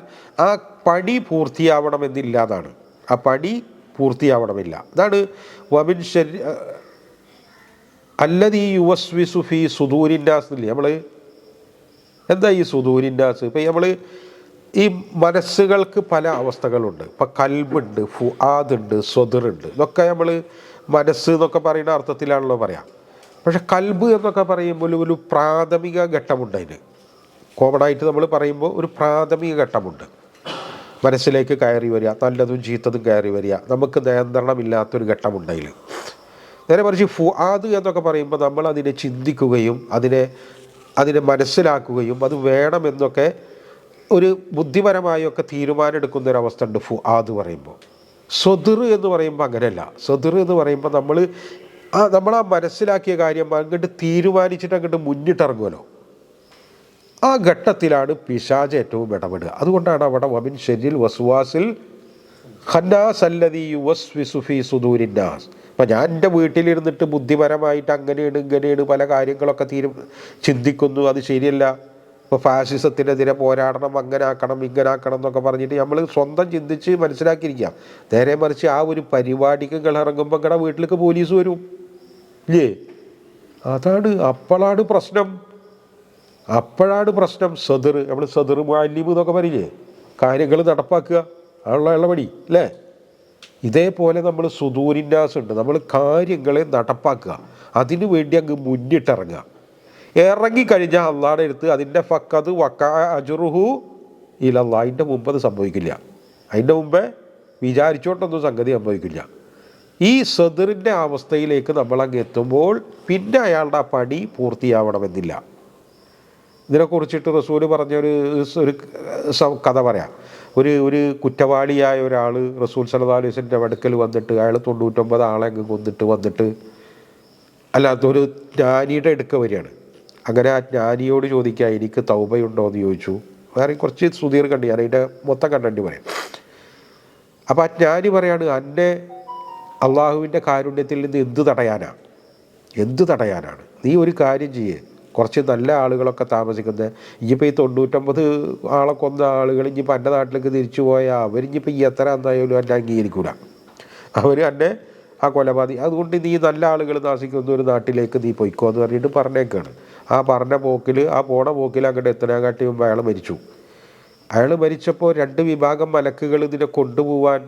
ആ പടി പൂർത്തിയാവണമെന്നില്ല എന്നാണ്. ആ പടി പൂർത്തിയാവണമില്ല. അതാണ് വമിൻ ശരി അല്ലദീ യുവസ്വിസു ഫീ സുദൂരിന്നാസ് ഇല്ലേ. നമ്മൾ എന്താ ഈ സുദൂരിന്നാസ്? ഇപ്പം നമ്മൾ ഈ മനസ്സുകൾക്ക് പല അവസ്ഥകളുണ്ട്. ഇപ്പം കൽബുണ്ട്, ഫുആദുണ്ട്, സ്വദറുണ്ട്. ഇതൊക്കെ നമ്മൾ മനസ്സ് എന്നൊക്കെ പറയുന്ന അർത്ഥത്തിലാണല്ലോ പറയാം. പക്ഷെ കൽബ് എന്നൊക്കെ പറയുമ്പോൾ ഒരു പ്രാഥമിക ഘട്ടമുണ്ട്. അതിന് കോമണായിട്ട് നമ്മൾ പറയുമ്പോൾ ഒരു പ്രാഥമിക ഘട്ടമുണ്ട്. മനസ്സിലേക്ക് കയറി വരിക, നല്ലതും ചീത്തതും കയറി വരിക, നമുക്ക് നിയന്ത്രണമില്ലാത്തൊരു ഘട്ടമുണ്ട് അതിൽ. നേരെ മറിച്ച് ഫുആദ് എന്നൊക്കെ പറയുമ്പോൾ നമ്മൾ അതിനെ ചിന്തിക്കുകയും അതിനെ മനസ്സിലാക്കുകയും അത് വേണമെന്നൊക്കെ ഒരു ബുദ്ധിപരമായൊക്കെ തീരുമാനമെടുക്കുന്നൊരവസ്ഥ ഉണ്ട് ഫുആദ് പറയുമ്പോൾ. സ്വദർ എന്ന് പറയുമ്പോൾ അങ്ങനെയല്ല. സ്വദർ എന്ന് പറയുമ്പോൾ നമ്മൾ ആ മനസ്സിലാക്കിയ കാര്യം അങ്ങോട്ട് തീരുമാനിച്ചിട്ട് അങ്ങോട്ട് മുന്നിട്ടിറങ്ങുമല്ലോ. ആ ഘട്ടത്തിലാണ് പിശാച് ഏറ്റവും ഇടപെടുക. അതുകൊണ്ടാണ് അവിടെ വമിൻ ശരിൽ വസ്വാസിൽ ഖന്നാസ് അല്ലദീ യുവസ്വിസു ഫീ സുദൂരിന്നാസ്. അപ്പം ഞാൻ എൻ്റെ വീട്ടിലിരുന്നിട്ട് ബുദ്ധിപരമായിട്ട് ഇങ്ങനെയാണ് പല കാര്യങ്ങളൊക്കെ ചിന്തിക്കുന്നു, അത് ശരിയല്ല. ഇപ്പോൾ ഫാസിസത്തിനെതിരെ പോരാടണം, അങ്ങനെ ആക്കണം എന്നൊക്കെ പറഞ്ഞിട്ട് നമ്മൾ സ്വന്തം ചിന്തിച്ച് മനസ്സിലാക്കിയിരിക്കുക. നേരെ മറിച്ച് ആ ഒരു പരിപാടിക്ക് ഇറങ്ങുമ്പോൾ നിങ്ങളുടെ വീട്ടിലേക്ക് പോലീസ് വരും ഇല്ലേ? അപ്പോഴാണ് പ്രശ്നം. സദർ, നമ്മൾ സദർ മുഅല്ലിം എന്നൊക്കെ പറയില്ലേ, കാര്യങ്ങൾ നടപ്പാക്കുക ആണുള്ള പടി അല്ലേ? ഇതേപോലെ നമ്മൾ സുദൂരിന്നാസ് ഉണ്ട്. നമ്മൾ കാര്യങ്ങളെ നടപ്പാക്കുക, അതിനു വേണ്ടി അങ്ങ് മുന്നിട്ടിറങ്ങുക. ഇറങ്ങിക്കഴിഞ്ഞാൽ അള്ളാഹുടെ അടുത്ത് അതിൻ്റെ ഫക്കത് വക്ക അജുറുഹു ഇലല്ലാ. അതിൻ്റെ മുമ്പ് അത് സംഭവിക്കില്ല. അതിൻ്റെ മുമ്പേ വിചാരിച്ചോണ്ടൊന്നും സംഗതി സംഭവിക്കില്ല. ഈ സദറിൻ്റെ അവസ്ഥയിലേക്ക് നമ്മളങ്ങ് എത്തുമ്പോൾ പിന്നെ അയാളുടെ ആ പണി പൂർത്തിയാവണമെന്നില്ല. ഇതിനെക്കുറിച്ചിട്ട് റസൂൽ പറഞ്ഞൊരു കഥ പറയാം. ഒരു കുറ്റവാളിയായ ഒരാൾ റസൂൽ സല്ലല്ലാഹു അലൈഹി വസല്ലം അടുക്കൽ വന്നിട്ട്, അയാൾ 99 ആളെ അങ്ങ് കൊന്നിട്ട് വന്നിട്ട് അല്ലാത്തൊരു ജ്ഞാനിയുടെ അടുക്ക വരികയാണ്. അങ്ങനെ ആ ജ്ഞാനിയോട് ചോദിക്കുക, എനിക്ക് തൗബയുണ്ടോ എന്ന് ചോദിച്ചു. വേറെ കുറച്ച് സുധീർ കണ്ടി, ഞാൻ അതിൻ്റെ മൊത്തം കണ്ടന്റ് പറയാം. അപ്പോൾ ആ ജ്ഞാനി പറയാണ്, അന്നെ അള്ളാഹുവിൻ്റെ കാരുണ്യത്തിൽ നിന്ന് എന്ത് തടയാനാണ്? നീ ഒരു കാര്യം ചെയ്യേ, കുറച്ച് നല്ല ആളുകളൊക്കെ താമസിക്കുന്നത്, ഇനിയിപ്പോൾ ഈ 99 ആളെ കൊന്ന ആളുകൾ ഇനിയിപ്പോൾ എൻ്റെ നാട്ടിലേക്ക് തിരിച്ചു പോയാൽ അവരിഞ്ഞിപ്പോൾ ഈ എത്ര എന്തായാലും എന്നെ അംഗീകരിക്കൂല, അവർ എന്നെ ആ കൊലപാതകി. അതുകൊണ്ട് നീ നല്ല ആളുകൾ താമസിക്കുന്ന ഒരു നാട്ടിലേക്ക് നീ പൊയ്ക്കോ എന്ന് പറഞ്ഞിട്ട് പറഞ്ഞേക്കാണ്. ആ പോണ പോക്കിൽ അങ്ങോട്ട് എത്തനാകാട്ടി മുമ്പ് അയാൾ മരിച്ചു. അയാൾ മരിച്ചപ്പോൾ 2 വിഭാഗം മലക്കുകൾ ഇതിനെ കൊണ്ടുപോകാൻ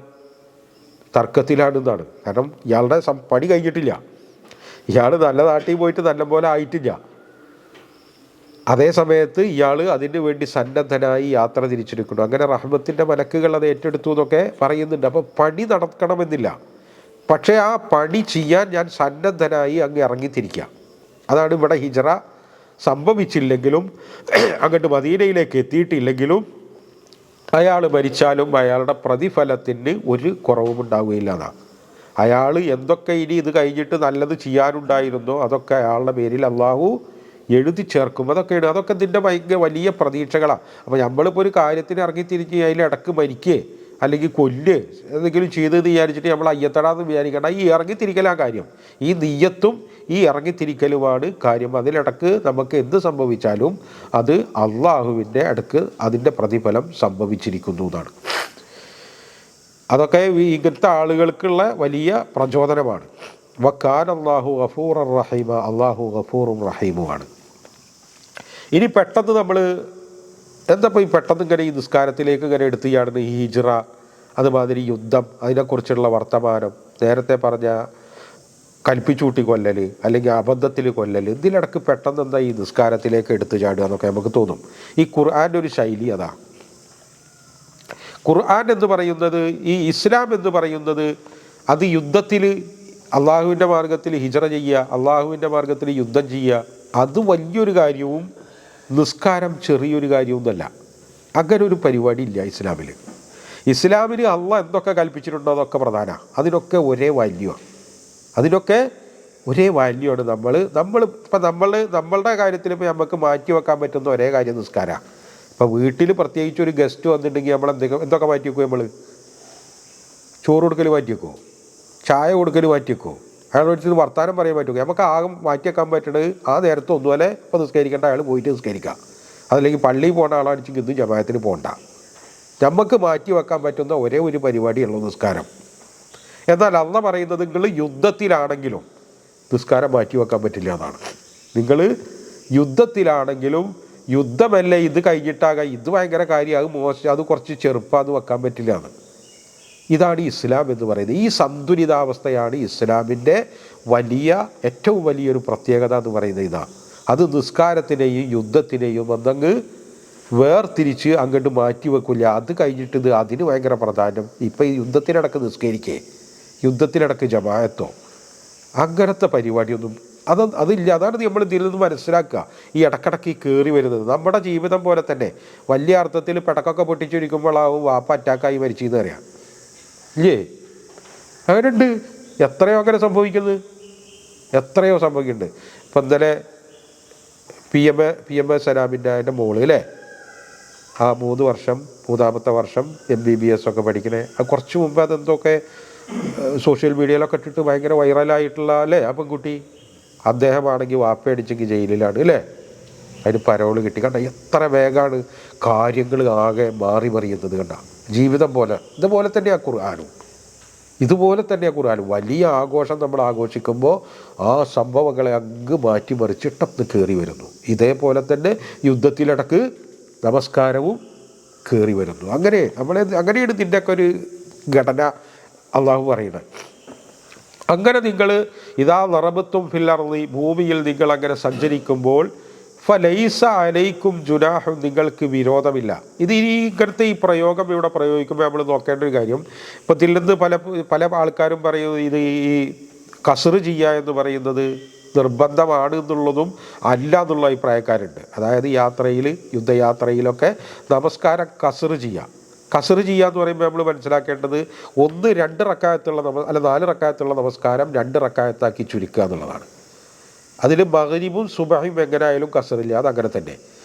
തർക്കത്തിലാണെന്നാണ്. കാരണം ഇയാളുടെ പണി കഴിഞ്ഞിട്ടില്ല, ഇയാൾ നല്ല നാട്ടിൽ പോയിട്ട് നല്ലപോലെ ആയിട്ടില്ല. അതേ സമയത്ത് ഇയാൾ അതിന് വേണ്ടി സന്നദ്ധനായി യാത്ര തിരിച്ചിരിക്കുന്നു. അങ്ങനെ റഹ്മത്തിൻ്റെ മലക്കുകൾ അത് ഏറ്റെടുത്തു എന്നൊക്കെ പറയുന്നുണ്ട്. അപ്പോൾ പണി നടക്കണമെന്നില്ല, പക്ഷേ ആ പണി ചെയ്യാൻ ഞാൻ സന്നദ്ധനായി അങ്ങ് ഇറങ്ങിത്തിരിക്കുക. അതാണ് ഇവിടെ ഹിജ്റ സംഭവിച്ചില്ലെങ്കിലും അങ്ങോട്ട് മദീനയിലേക്ക് എത്തിയിട്ടില്ലെങ്കിലും അയാൾ മരിച്ചാലും അയാളുടെ പ്രതിഫലത്തിന് ഒരു കുറവും ഉണ്ടാവുകയില്ല എന്നാണ്. അയാൾ എന്തൊക്കെ ഇനി ഇത് കഴിഞ്ഞിട്ട് നല്ലത് ചെയ്യാനുണ്ടായിരുന്നോ അതൊക്കെ അയാളുടെ പേരിൽ അള്ളാഹു എഴുതി ചേർക്കും. അതൊക്കെ ഇതിൻ്റെ ഭയങ്കര വലിയ പ്രതീക്ഷകളാണ്. അപ്പോൾ നമ്മളിപ്പോൾ ഒരു കാര്യത്തിന് ഇറങ്ങിത്തിരിച്ച് അതിലിടക്ക് മരിക്കേ അല്ലെങ്കിൽ കൊല്ല് എന്തെങ്കിലും ചെയ്തെന്ന് വിചാരിച്ചിട്ട് നമ്മൾ അയ്യത്തടാന്ന് വിചാരിക്കേണ്ട. ഈ ഇറങ്ങിത്തിരിക്കലാണ് കാര്യം. ഈ നിയ്യത്തും ഈ ഇറങ്ങിത്തിരിക്കലുമാണ് കാര്യം. അതിലിടക്ക് നമുക്ക് എന്ത് സംഭവിച്ചാലും അത് അള്ളാഹുവിൻ്റെ അടുക്ക് അതിൻ്റെ പ്രതിഫലം സംഭവിച്ചിരിക്കുന്നു എന്നാണ്. അതൊക്കെ ഇങ്ങനത്തെ ആളുകൾക്കുള്ള വലിയ പ്രചോദനമാണ്. വക്കാന അല്ലാഹു ഗഫൂറൻ റഹീമ, അള്ളാഹു ഗഫൂറും റഹീമുമാണ്. ഇനി പെട്ടെന്ന് നമ്മൾ ഈ പെട്ടെന്ന് ഇങ്ങനെ ഈ നിസ്കാരത്തിലേക്ക് ഇങ്ങനെ എടുത്തു ചാടുന്ന ഈ ഹിജ്റ, അതുമാതിരി യുദ്ധം, അതിനെക്കുറിച്ചുള്ള വർത്തമാനം, നേരത്തെ പറഞ്ഞ കൽപ്പിച്ചൂട്ടി കൊല്ലൽ അല്ലെങ്കിൽ അബദ്ധത്തിൽ കൊല്ലൽ, ഇതിലിടക്ക് പെട്ടെന്ന് എന്താ ഈ നിസ്കാരത്തിലേക്ക് എടുത്തു ചാടുക എന്നൊക്കെ നമുക്ക് തോന്നും. ഈ ഖുർആൻ്റെ ഒരു ശൈലി അതാണ്. ഖുർആൻ എന്ന് പറയുന്നത്, ഈ ഇസ്ലാം എന്ന് പറയുന്നത്, അത് യുദ്ധത്തിൽ അള്ളാഹുവിൻ്റെ മാർഗത്തിൽ ഹിജ്റ ചെയ്യുക, അള്ളാഹുവിൻ്റെ മാർഗത്തിൽ യുദ്ധം ചെയ്യുക, അത് വലിയൊരു കാര്യവും നിസ്കാരം ചെറിയൊരു കാര്യമൊന്നുമല്ല. അങ്ങനെ ഒരു പരിപാടി ഇല്ല ഇസ്ലാമിൽ. ഇസ്ലാമിൽ അള്ളാഹ് എന്തൊക്കെ കൽപ്പിച്ചിട്ടുണ്ടോ അതൊക്കെ പ്രധാനമാണ്. അതിനൊക്കെ ഒരേ വാല്യുവാണ്. നമ്മളുടെ കാര്യത്തിൽ ഇപ്പോൾ നമുക്ക് മാറ്റി വെക്കാൻ പറ്റുന്ന ഒരേ കാര്യം നിസ്കാരമാണ്. ഇപ്പോൾ വീട്ടിൽ പ്രത്യേകിച്ച് ഒരു ഗസ്റ്റ് വന്നിട്ടുണ്ടെങ്കിൽ നമ്മൾ എന്തൊക്കെ മാറ്റി വെക്കുമോ? നമ്മൾ ചോറ് കൊടുക്കൽ മാറ്റി വെക്കുമോ? ചായ കൊടുക്കൽ മാറ്റി വെക്കുമോ? അയാൾ വിളിച്ചത് വർത്താനം പറയാൻ പറ്റുമോ? നമുക്ക് ആകെ മാറ്റി വെക്കാൻ പറ്റുന്നത് ആ നേരത്തെ ഒന്നുപോലെ ഇപ്പോൾ നിസ്കരിക്കേണ്ട അയാൾ പോയിട്ട് നിസ്കരിക്കുക. അതല്ലെങ്കിൽ പള്ളിയിൽ പോകുന്ന ആളാണെങ്കിൽ ഇന്നും ജമാഅത്തിന് പോകണ്ട. നമുക്ക് മാറ്റി വെക്കാൻ പറ്റുന്ന ഒരേ ഒരു പരിപാടിയുള്ളൂ നിസ്കാരം. എന്നാൽ അള്ള പറയുന്നത് നിങ്ങൾ യുദ്ധത്തിലാണെങ്കിലും നിസ്കാരം മാറ്റി വെക്കാൻ പറ്റില്ല എന്നാണ്. നിങ്ങൾ യുദ്ധത്തിലാണെങ്കിലും യുദ്ധമല്ലേ ഇത് കഴിഞ്ഞിട്ടാകാം, ഇത് ഭയങ്കര കാര്യമാകും, മോശം, അത് കുറച്ച് ചെറുപ്പമാണെന്ന് വെക്കാൻ പറ്റില്ല എന്ന്. ഇതാണ് ഇസ്ലാം എന്ന് പറയുന്നത്. ഈ സന്തുലിതാവസ്ഥയാണ് ഇസ്ലാമിൻ്റെ ഏറ്റവും വലിയൊരു പ്രത്യേകത എന്ന് പറയുന്നത്. ഇതാണ് അത് നിസ്കാരത്തിനെയും യുദ്ധത്തിനെയും ഒന്നങ്ങ് വേർതിരിച്ച് അങ്ങോട്ട് മാറ്റി വെക്കില്ല. അത് കഴിഞ്ഞിട്ട് ഇത് അതിന് ഭയങ്കര പ്രാധാന്യം. ഇപ്പം ഈ യുദ്ധത്തിനടക്ക് നിസ്കരിക്കേ, യുദ്ധത്തിനടക്ക് ജമാഅത്തോ, അങ്ങനത്തെ പരിപാടിയൊന്നും അതില്ല. അതാണ് നമ്മൾ ഇതിൽ നിന്ന് മനസ്സിലാക്കുക. ഈ ഇടക്കിടക്ക് ഈ കയറി വരുന്നത് നമ്മുടെ ജീവിതം പോലെ തന്നെ വലിയ അർത്ഥത്തിൽ പിടക്കൊക്കെ പൊട്ടിച്ചൊരിക്കുമ്പോഴാവും വാപ്പ അറ്റാക്കായി മരിച്ചെന്ന് അറിയാം ഇല്ലേ? അങ്ങനെയുണ്ട്. എത്രയോ അങ്ങനെ സംഭവിക്കുന്നത്, എത്രയോ സംഭവിക്കുന്നുണ്ട്. ഇപ്പം ഇന്നലെ പി എം എ സലാമിൻ്റെ അതിൻ്റെ മോള് അല്ലേ, ആ 3 വർഷം MBBS ഒക്കെ പഠിക്കണേ. കുറച്ച് മുമ്പ് അതെന്തൊക്കെ സോഷ്യൽ മീഡിയയിലൊക്കെ ഇട്ടിട്ട് ഭയങ്കര വൈറലായിട്ടുള്ള അല്ലേ ആ പെൺകുട്ടി. അദ്ദേഹമാണെങ്കിൽ വാപ്പയടിച്ചെങ്കിൽ ജയിലിലാണ് അല്ലേ, അതിന് പരോള് കിട്ടി. കണ്ട എത്ര വേഗമാണ് കാര്യങ്ങൾ ആകെ മാറി മറിയുന്നത്. കണ്ട ജീവിതം പോലെ ഇതുപോലെ തന്നെയാണ് ഖുർആനും, ഇതുപോലെ തന്നെയാണ് ഖുർആനും. വലിയ ആഘോഷം നമ്മൾ ആഘോഷിക്കുമ്പോൾ ആ സംഭവങ്ങളെ അങ്ങ് മാറ്റിമറിച്ചിട്ടന്ന് കയറി വരുന്നു. ഇതേപോലെ തന്നെ യുദ്ധത്തിലിടക്ക് നമസ്കാരവും കയറി വരുന്നു. അങ്ങനെയാണ് ഇതിൻ്റെയൊക്കെ ഒരു ഘടന അള്ളാഹു പറയുന്നത്. അങ്ങനെ നിങ്ങൾ ഇതാ നറബത്തും ഫില്ലർദി, ഭൂമിയിൽ നിങ്ങൾ അങ്ങനെ സഞ്ചരിക്കുമ്പോൾ ഫലൈസ അലൈക്കും ജുനാഹും, നിങ്ങൾക്ക് വിരോധമില്ല. ഇത് ഇങ്ങനത്തെ ഈ പ്രയോഗം ഇവിടെ പ്രയോഗിക്കുമ്പോൾ നമ്മൾ നോക്കേണ്ട ഒരു കാര്യം, ഇപ്പോൾ ഇതിൽ നിന്ന് പല ആൾക്കാരും പറയും ഇത് ഈ കസ്റ് ചെയ്യുക എന്ന് പറയുന്നത് നിർബന്ധമാണ് എന്നുള്ളതും അല്ല എന്നുള്ള അഭിപ്രായക്കാരുണ്ട്. അതായത് യാത്രയിൽ, യുദ്ധയാത്രയിലൊക്കെ നമസ്കാരം കസ്റ് ചെയ്യുക എന്ന് പറയുമ്പോൾ നമ്മൾ മനസ്സിലാക്കേണ്ടത് 1-2 റക്അത്തുള്ള 4 റക്അത്തുള്ള നമസ്കാരം 2 റക്അത്താക്കി ചുരുക്കുക എന്നുള്ളതാണ്. അതിൽ മഗ്രിബും സുബഹിയും എങ്ങനെയായാലും കസറില്ല, അതങ്ങനെ തന്നെ.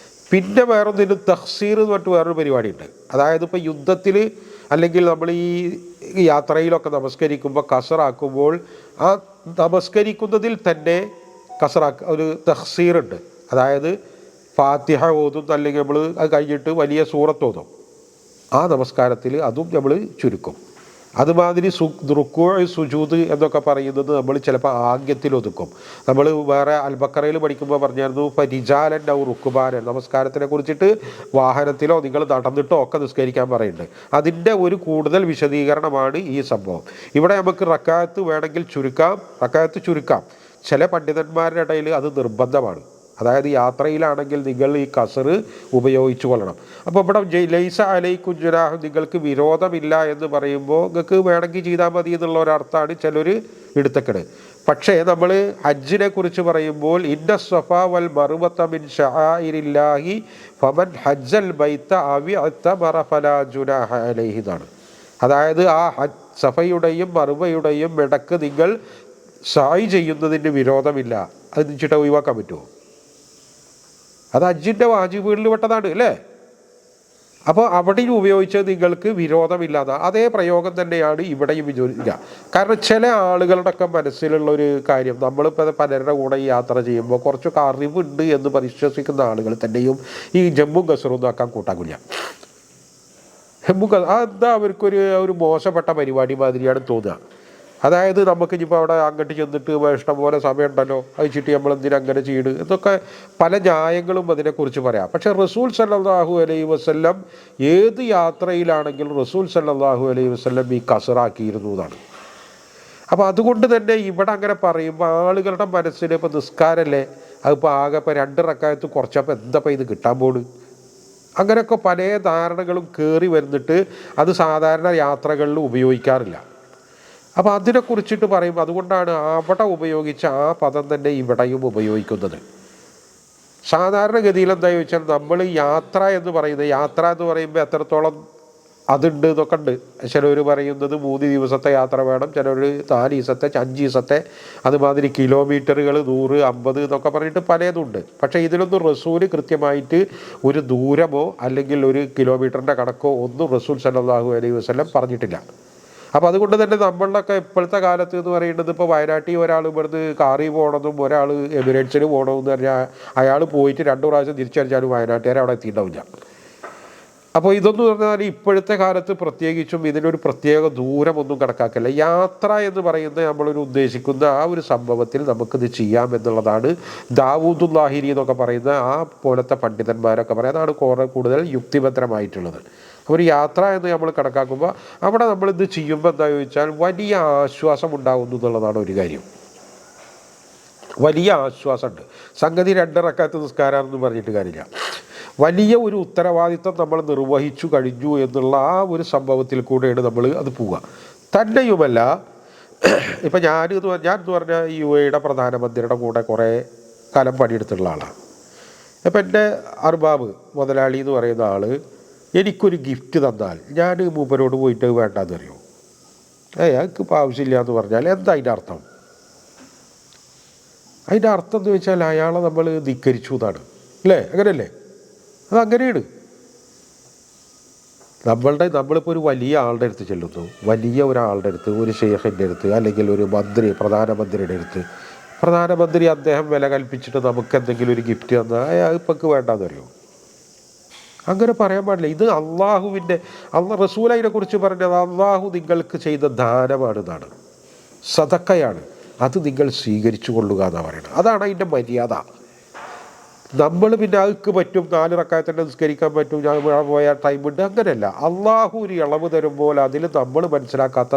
പിന്നെ വേറൊന്നിനും തഹ്സീർ എന്ന് പറഞ്ഞിട്ട് വേറൊരു പരിപാടിയുണ്ട്. അതായത് ഇപ്പോൾ യുദ്ധത്തിൽ അല്ലെങ്കിൽ നമ്മൾ ഈ യാത്രയിലൊക്കെ നമസ്കരിക്കുമ്പോൾ കസറാക്കുമ്പോൾ ആ നമസ്കരിക്കുന്നതിൽ തന്നെ ഒരു തഹ്സീറുണ്ട്. അതായത് ഫാത്തിഹ ഓതും, അല്ലെങ്കിൽ നമ്മൾ അത് കഴിഞ്ഞിട്ട് വലിയ സൂറത്ത് ഓതും. ആ നമസ്കാരത്തിൽ അതും നമ്മൾ ചുരുക്കും. അതുമാതിരി റുക്കൂ സുജൂദ് എന്നൊക്കെ പറയുന്നത് നമ്മൾ ചിലപ്പോൾ ആംഗ്യത്തിൽ ഒതുക്കും. നമ്മൾ വേറെ അൽബക്കറയിൽ പഠിക്കുമ്പോൾ പറഞ്ഞായിരുന്നു ഫരിജാലൻ ഔ റുക്കുബാനൻ, നമസ്കാരത്തിനെ കുറിച്ചിട്ട് വാഹനത്തിലോ നിങ്ങൾ നടന്നിട്ടോ ഒക്കെ നിസ്കരിക്കാൻ പറയുന്നുണ്ട്. അതിൻ്റെ ഒരു കൂടുതൽ വിശദീകരണമാണ് ഈ സംഭവം. ഇവിടെ നമുക്ക് റക്അത്ത് വേണമെങ്കിൽ ചുരുക്കാം. ചില പണ്ഡിതന്മാരുടെ ഇടയിൽ അത് നിർബന്ധമാണ്. അതായത് യാത്രയിലാണെങ്കിൽ നിങ്ങൾ ഈ കസറ് ഉപയോഗിച്ചു കൊള്ളണം. അപ്പോൾ ഇവിടെ ലൈസ അലൈക്കും ജുനാഹ്, നിങ്ങൾക്ക് വിരോധമില്ല എന്ന് പറയുമ്പോൾ നിങ്ങൾക്ക് വേണമെങ്കിൽ ചെയ്താൽ മതി എന്നുള്ള ഒരർത്ഥമാണ് ചിലർ എടുത്തക്കട്. പക്ഷേ നമ്മൾ ഹജ്ജിനെ കുറിച്ച് പറയുമ്പോൾ ഇന്ന സഫാ വൽ മറുവത്ത മിൻ ശആഇരില്ലാഹി ഫമൻ ഹജ്ജൽ ബൈത അവി അത്തമറ ഫലാ ജുനാഹ അലൈഹി എന്നാണ്. അതായത് ആ സഫയുടെയും മറുവയുടെയും ഇടക്ക് നിങ്ങൾ സായി ചെയ്യുന്നതിന് വിരോധമില്ല. അത് വെച്ചിട്ട് ഒഴിവാക്കാൻ പറ്റുമോ? അത് ഹജ്ജിൻ്റെ വാജിബുകളിൽ പെട്ടതാണ് അല്ലേ. അപ്പോൾ അവിടെയും ഉപയോഗിച്ചത് നിങ്ങൾക്ക് വിരോധമില്ലാതെ അതേ പ്രയോഗം തന്നെയാണ് ഇവിടെയും വിചാരിക്കുക. കാരണം ചില ആളുകളുടെയൊക്കെ മനസ്സിലുള്ളൊരു കാര്യം, നമ്മളിപ്പോൾ പലരുടെ കൂടെ യാത്ര ചെയ്യുമ്പോൾ കുറച്ചൊക്കെ അറിവുണ്ട് എന്ന് വിശ്വസിക്കുന്ന ആളുകൾ തന്നെയും ഈ ജമ്മു കസറൊന്നും ആക്കാൻ കൂട്ടാക്കില്ല. അതെന്താ അവർക്കൊരു മോശപ്പെട്ട പരിപാടി മാതിരിയാണ് തോന്നുക. അതായത് നമുക്ക് ഇനിയിപ്പോൾ അവിടെ അങ്ങോട്ട് ചെന്നിട്ട് ഇഷ്ടംപോലെ സമയമുണ്ടല്ലോ, അയച്ചിട്ട് നമ്മൾ എന്തിനങ്ങനെ ചെയ്ത് എന്നൊക്കെ പല ന്യായങ്ങളും അതിനെക്കുറിച്ച് പറയാം. പക്ഷേ റസൂൽ സല്ലല്ലാഹു അലൈഹി വസല്ലം ഏത് യാത്രയിലാണെങ്കിലും റസൂൽ സല്ലല്ലാഹു അലൈഹി വസല്ലം ഈ കസറാക്കിയിരുന്നു എന്നാണ്. അപ്പോൾ അതുകൊണ്ട് തന്നെ ഇവിടെ അങ്ങനെ പറയുമ്പോൾ ആളുകളുടെ മനസ്സിൽ ഇപ്പോൾ നിസ്കാരമല്ലേ, അതിപ്പോൾ ആകെ ഇപ്പോൾ 2 റക്അത്ത് കുറച്ചപ്പോൾ എന്താപ്പോൾ ഇത് കിട്ടാൻ പോണ്, അങ്ങനെയൊക്കെ പല ധാരണകളും കയറി വരുന്നിട്ട് അത് സാധാരണ യാത്രകളിൽ ഉപയോഗിക്കാറില്ല. അപ്പോൾ അതിനെക്കുറിച്ചിട്ട് പറയുമ്പോൾ അതുകൊണ്ടാണ് അവിടെ ഉപയോഗിച്ച ആ പദം തന്നെ ഇവിടെയും ഉപയോഗിക്കുന്നത്. സാധാരണഗതിയിൽ എന്താ ചോദിച്ചാൽ നമ്മൾ യാത്ര എന്ന് പറയുമ്പോൾ എത്രത്തോളം അതുണ്ട് എന്നൊക്കെ ഉണ്ട്. ചിലർ പറയുന്നത് 3 ദിവസത്തെ യാത്ര വേണം, ചിലർ 4 ദിവസത്തെ 5 ദിവസത്തെ, അതുമാതിരി കിലോമീറ്ററുകൾ 100 50 എന്നൊക്കെ പറഞ്ഞിട്ട് പലതുണ്ട്. പക്ഷേ ഇതിലൊന്നും റസൂൽ കൃത്യമായിട്ട് ഒരു ദൂരമോ അല്ലെങ്കിൽ ഒരു കിലോമീറ്ററിൻ്റെ കണക്കോ ഒന്നും റസൂൽ സല്ലല്ലാഹു അലൈഹി വസല്ലം പറഞ്ഞിട്ടില്ല. അപ്പോൾ അതുകൊണ്ട് തന്നെ നമ്മളുടെയൊക്കെ ഇപ്പോഴത്തെ കാലത്ത് എന്ന് പറയുന്നത്, ഇപ്പോൾ വയനാട്ടിൽ ഒരാൾ ഇവിടുന്ന് കാറിൽ പോകണമെന്നും ഒരാൾ എമിറേറ്റ്സിന് പോകണമെന്ന് പറഞ്ഞാൽ അയാൾ പോയിട്ട് 2 പ്രാവശ്യം തിരിച്ചടിച്ചാലും വയനാട്ടുകാരെ അവിടെ എത്തിയിട്ടുണ്ടാവില്ല. അപ്പോൾ ഇതൊന്നും പറഞ്ഞാൽ ഇപ്പോഴത്തെ കാലത്ത് പ്രത്യേകിച്ചും ഇതിനൊരു പ്രത്യേക ദൂരമൊന്നും കണക്കാക്കില്ല. യാത്ര എന്ന് പറയുന്ന നമ്മളൊരു ഉദ്ദേശിക്കുന്ന ആ ഒരു സംഭവത്തിൽ നമുക്കിത് ചെയ്യാം എന്നുള്ളതാണ് ദാവൂദുൽ ലാഹിരി എന്നൊക്കെ പറയുന്ന ആ പോലത്തെ പണ്ഡിതന്മാരൊക്കെ പറയുന്നതാണ് കുറേ കൂടുതൽ യുക്തിഭദ്രമായിട്ടുള്ളത്. ഒരു യാത്ര എന്ന് നമ്മൾ കണക്കാക്കുമ്പോൾ അവിടെ നമ്മളിത് ചെയ്യുമ്പോൾ എന്താ ചോദിച്ചാൽ വലിയ ആശ്വാസം ഉണ്ടാകുന്നു എന്നുള്ളതാണ് ഒരു കാര്യം. വലിയ ആശ്വാസമുണ്ട്. സംഗതി 2 റക്അത്ത് നിസ്കാരമെന്ന് പറഞ്ഞിട്ട് കാര്യമില്ല. വലിയ ഒരു ഉത്തരവാദിത്വം നമ്മൾ നിർവഹിച്ചു കഴിഞ്ഞു എന്നുള്ള ആ ഒരു സംഭവത്തിൽ കൂടെയാണ് നമ്മൾ അത് പോവുക. തന്നെയുമല്ല, ഇപ്പം ഞാൻ എന്ന് പറഞ്ഞാൽ UAE പ്രധാനമന്ത്രിയുടെ കൂടെ കുറേ കാലം പണിയെടുത്തുള്ള ആളാണ്. ഇപ്പം എൻ്റെ അർബാബ് മുതലാളി എന്ന് പറയുന്ന ആൾ എനിക്കൊരു ഗിഫ്റ്റ് തന്നാൽ ഞാൻ മൂപ്പരോട് പോയിട്ട് വേണ്ടാന്ന് അറിയോ? എനിക്കിപ്പോൾ ആവശ്യമില്ല എന്ന് പറഞ്ഞാൽ എന്താ അതിൻ്റെ അർത്ഥം? അതിൻ്റെ അർത്ഥം എന്ന് വെച്ചാൽ അയാളെ നമ്മൾ ധിക്കരിച്ചു എന്നാണ്, അല്ലേ? അങ്ങനെയല്ലേ? അതങ്ങനെയാണ്. നമ്മളിപ്പോൾ ഒരു വലിയ ആളുടെ അടുത്ത് ചെല്ലുന്നു, വലിയ ഒരാളുടെ അടുത്ത്, ഒരു ഷെയ്ഖിൻ്റെ അടുത്ത് അല്ലെങ്കിൽ ഒരു മന്ത്രി, പ്രധാനമന്ത്രിയുടെ അടുത്ത്, പ്രധാനമന്ത്രി അദ്ദേഹം വില കൽപ്പിച്ചിട്ട് നമുക്ക് എന്തെങ്കിലും ഒരു ഗിഫ്റ്റ് തന്നാൽ ഇപ്പൊക്ക് വേണ്ടാന്ന് അറിയോ? അങ്ങനെ പറയാൻ പാടില്ല. ഇത് റസൂൽ അതിനെക്കുറിച്ച് പറഞ്ഞത് അള്ളാഹു നിങ്ങൾക്ക് ചെയ്ത ദാനമാണെന്നാണ്, സദക്കയാണ്, അത് നിങ്ങൾ സ്വീകരിച്ചു കൊള്ളുക എന്നാണ് പറയുന്നത്. അതാണ് അതിൻ്റെ മര്യാദ. നമ്മൾ പിന്നെ അതിക്ക് പറ്റും 4 റക്അത്ത് നിസ്കരിക്കാൻ പറ്റും, ഞാൻ പോയ ടൈമുണ്ട്, അങ്ങനെയല്ല. അള്ളാഹു ഒരു ഇളവ് തരുമ്പോൾ അതിൽ നമ്മൾ മനസ്സിലാക്കാത്ത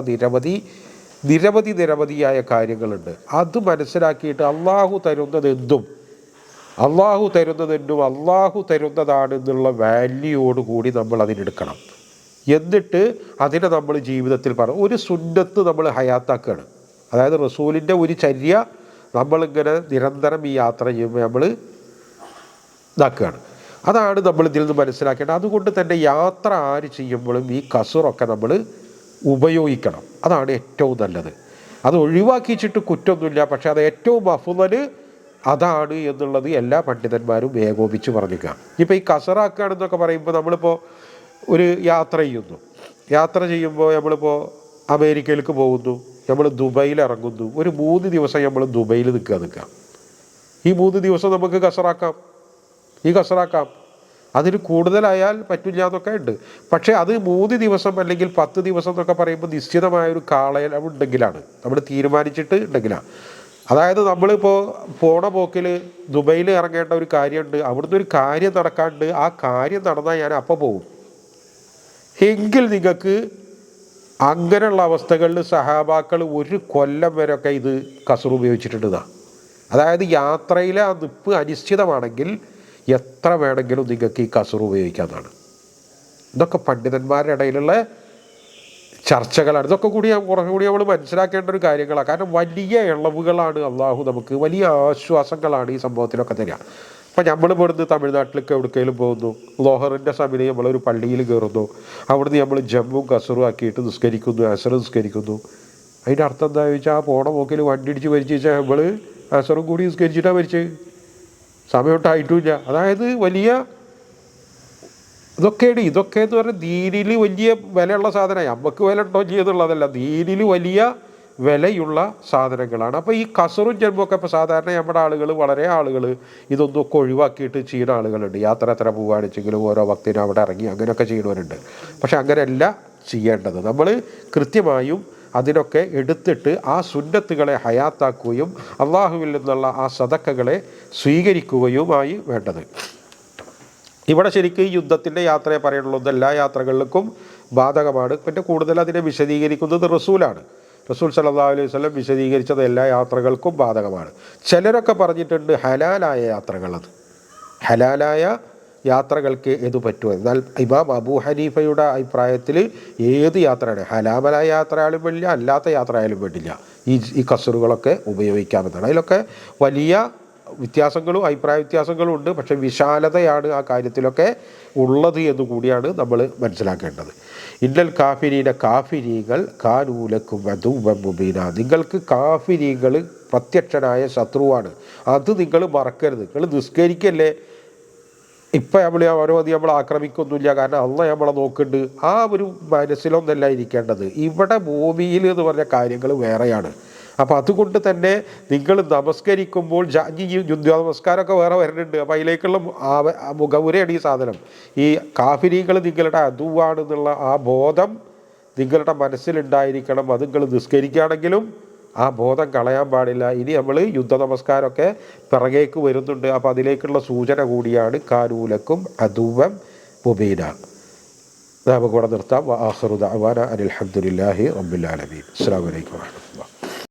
നിരവധിയായ കാര്യങ്ങളുണ്ട്. അത് മനസ്സിലാക്കിയിട്ട് അള്ളാഹു തരുന്നതെന്തും അള്ളാഹു തരുന്നതാണെന്നുള്ള വാല്യൂയോടുകൂടി നമ്മൾ അതിനെടുക്കണം. എന്നിട്ട് അതിനെ നമ്മൾ ജീവിതത്തിൽ ഒരു സുന്നത്ത് നമ്മൾ ഹയാത്താക്കുകയാണ്. അതായത് റസൂലിൻ്റെ ഒരു ചര്യ നമ്മളിങ്ങനെ നിരന്തരം ഈ യാത്ര ചെയ്യുമ്പോൾ നമ്മൾ ഇതാക്കുകയാണ്. അതാണ് നമ്മൾ ഇതിൽ നിന്ന് മനസ്സിലാക്കേണ്ടത്. അതുകൊണ്ട് തന്നെ യാത്ര ആര് ചെയ്യുമ്പോഴും ഈ കസുറൊക്കെ നമ്മൾ ഉപയോഗിക്കണം. അതാണ് ഏറ്റവും നല്ലത്. അത് ഒഴിവാക്കിച്ചിട്ട് കുറ്റമൊന്നുമില്ല, പക്ഷേ അത് ഏറ്റവും അഫ്ളൽ അതാണ് എന്നുള്ളത് എല്ലാ പണ്ഡിതന്മാരും ഏകോപിച്ച് പറഞ്ഞിരിക്കുക. ഇപ്പോൾ ഈ കസറാക്കുകയാണെന്നൊക്കെ പറയുമ്പോൾ നമ്മളിപ്പോൾ ഒരു യാത്ര ചെയ്യുമ്പോൾ നമ്മളിപ്പോൾ അമേരിക്കയിലേക്ക് പോകുന്നു, നമ്മൾ ദുബൈയിൽ ഇറങ്ങുന്നു, ഒരു 3 ദിവസം നമ്മൾ ദുബൈയിൽ നിൽക്കുക. ഈ 3 ദിവസം നമുക്ക് കസറാക്കാം. അതിന് കൂടുതലായാൽ പറ്റില്ല എന്നൊക്കെ ഉണ്ട്. പക്ഷേ അത് 3 ദിവസം അല്ലെങ്കിൽ 10 ദിവസം എന്നൊക്കെ പറയുമ്പോൾ നിശ്ചിതമായൊരു കാലയളവ് ഉണ്ടെങ്കിലാണ്, നമ്മൾ തീരുമാനിച്ചിട്ട് ഉണ്ടെങ്കിലാണ്. അതായത് നമ്മളിപ്പോൾ പോണ പോക്കിൽ ദുബൈയിൽ ഇറങ്ങേണ്ട ഒരു കാര്യമുണ്ട്, അവിടുന്ന് ഒരു കാര്യം നടക്കാണ്ട്, ആ കാര്യം നടന്നാൽ ഞാൻ അപ്പം പോകും എങ്കിൽ നിങ്ങൾക്ക് അങ്ങനെയുള്ള അവസ്ഥകളിൽ സഹാബാക്കൾ 1 കൊല്ലം വരെയൊക്കെ ഇത് കസർ ഉപയോഗിച്ചിട്ടുണ്ടെന്നാണ്. അതായത് യാത്രയിലെ ആ നിപ്പ് അനിശ്ചിതമാണെങ്കിൽ എത്ര വേണമെങ്കിലും നിങ്ങൾക്ക് ഈ കസർ ഉപയോഗിക്കാമെന്നാണ്. ഇതൊക്കെ പണ്ഡിതന്മാരുടെ ഇടയിലുള്ള ചർച്ചകളാണ്. ഇതൊക്കെ കൂടി നമ്മൾ മനസ്സിലാക്കേണ്ട ഒരു കാര്യങ്ങളാണ്. കാരണം വലിയ ഇളവുകളാണ് അള്ളാഹു നമുക്ക്, വലിയ ആശ്വാസങ്ങളാണ് ഈ സംഭവത്തിലൊക്കെ തരിക. അപ്പം നമ്മൾ ഇവിടുന്ന് തമിഴ്നാട്ടിലേക്ക് എവിടേക്കെങ്കിലും പോകുന്നു, ലോഹറിൻ്റെ സമയം നമ്മളൊരു പള്ളിയിൽ കയറുന്നു, അവിടുന്ന് നമ്മൾ ജമ്മും കസറും ആക്കിയിട്ട് നിസ്കരിക്കുന്നു, അസർ നിസ്കരിക്കുന്നു. അതിൻ്റെ അർത്ഥം എന്താണെന്ന് ചോദിച്ചാൽ ആ പോണ പോക്കിൽ വണ്ടി ഇടിച്ച് മരിച്ചു വെച്ചാൽ നമ്മൾ അസറും കൂടി നിസ്കരിച്ചിട്ടാണ് മരിച്ചത്, സമയമായിട്ടില്ല. അതായത് വലിയ ഇതൊക്കെ എന്ന് പറഞ്ഞാൽ ദീനിൽ വലിയ വിലയുള്ള സാധനമായി. നമുക്ക് വില ഉണ്ടോ ചെയ്യുന്നുള്ളതല്ല, ദീനിൽ വലിയ വിലയുള്ള സാധനങ്ങളാണ്. അപ്പോൾ ഈ കസറും ജന്മൊക്കെ ഇപ്പോൾ സാധാരണ നമ്മുടെ വളരെ ആളുകൾ ഇതൊന്നും ഒക്കെ ഒഴിവാക്കിയിട്ട് ചെയ്യുന്ന ആളുകളുണ്ട്. യാത്ര എത്ര പോവുകയാണെച്ചെങ്കിലും ഓരോ ഭക്തിനും അവിടെ ഇറങ്ങി അങ്ങനെയൊക്കെ ചെയ്യുന്നവരുണ്ട്. പക്ഷെ അങ്ങനെയല്ല ചെയ്യേണ്ടത്. നമ്മൾ കൃത്യമായും അതിനൊക്കെ എടുത്തിട്ട് ആ സുന്നത്തുകളെ ഹയാത്താക്കുകയും അള്ളാഹുവിൽ നിന്നുള്ള ആ സദക്കകളെ സ്വീകരിക്കുകയുമായി വേണ്ടത്. ഇവിടെ ശരിക്കും യുദ്ധത്തിൻ്റെ യാത്രയെ പറയുന്നുള്ളത് എല്ലാ യാത്രകളിലേക്കും ബാധകമാണ്. പിന്നെ കൂടുതൽ അതിനെ വിശദീകരിക്കുന്നത് റസൂലാണ്. റസൂൽ സല്ലല്ലാഹു അലൈഹി വസല്ലം വിശദീകരിച്ചത് എല്ലാ യാത്രകൾക്കും ബാധകമാണ്. ചിലരൊക്കെ പറഞ്ഞിട്ടുണ്ട് ഹലാലായ യാത്രകൾക്ക് ഏത് പറ്റുമോ. എന്നാൽ ഇമാം അബൂ ഹനീഫയുടെ അഭിപ്രായത്തിൽ ഏത് യാത്രയാണ്, ഹലാലായ യാത്ര ആയാലും വേണ്ടില്ല, അല്ലാത്ത യാത്ര ആയാലും വേണ്ടില്ല, ഈ കസറുകളൊക്കെ ഉപയോഗിക്കാമെന്നാണ്. അതിലൊക്കെ വലിയ വ്യത്യാസങ്ങളും അഭിപ്രായ വ്യത്യാസങ്ങളും ഉണ്ട്. പക്ഷേ വിശാലതയാണ് ആ കാര്യത്തിലൊക്കെ ഉള്ളത് എന്ന് കൂടിയാണ് നമ്മൾ മനസ്സിലാക്കേണ്ടത്. ഇന്നൽ കാഫിരീന കാഫിരീകൾ കാനൂലക്കും അദുവ്വൻ മുബീന, നിങ്ങൾക്ക് കാഫിരീകൾ പ്രത്യക്ഷനായ ശത്രുവാണ്. അത് നിങ്ങൾ മറക്കരുത്. നിങ്ങൾ നിസ്കരിക്കല്ലേ, ഇപ്പം നമ്മൾ ആക്രമിക്കൊന്നുമില്ല, കാരണം അള്ളാഹ് നമ്മളെ നോക്കുന്നുണ്ട്, ആ ഒരു മനസ്സിലൊന്നല്ല ഇരിക്കേണ്ടത്. ഇവിടെ ഭൂമിയിൽ എന്ന് പറഞ്ഞ കാര്യങ്ങൾ വേറെയാണ്. അപ്പോൾ അതുകൊണ്ട് തന്നെ നിങ്ങൾ നമസ്കരിക്കുമ്പോൾ യുദ്ധ നമസ്കാരമൊക്കെ വേറെ വരുന്നുണ്ട്. അപ്പോൾ അതിലേക്കുള്ള മുഖവുരയാണ് ഈ സാധനം. ഈ കാഫിരീകൾ നിങ്ങളുടെ അദുവാണെന്നുള്ള ആ ബോധം നിങ്ങളുടെ മനസ്സിലുണ്ടായിരിക്കണം. അത് നിങ്ങൾ നിസ്കരിക്കുകയാണെങ്കിലും ആ ബോധം കളയാൻ പാടില്ല. ഇനി നമ്മൾ യുദ്ധ നമസ്കാരമൊക്കെ പിറകേക്ക് വരുന്നുണ്ട്. അപ്പോൾ അതിലേക്കുള്ള സൂചന കൂടിയാണ് കാനൂലക്കും അദുവ്വൻ മുബീന. നമുക്കിവിടെ നിർത്താം. വആഖിറു ദഅ്വാനാ അനിൽ ഹംദുലില്ലാഹി റബ്ബിൽ ആലമീൻ. അസ്സലാമു അലൈക്കും വറഹ്മത്തുള്ളാഹി.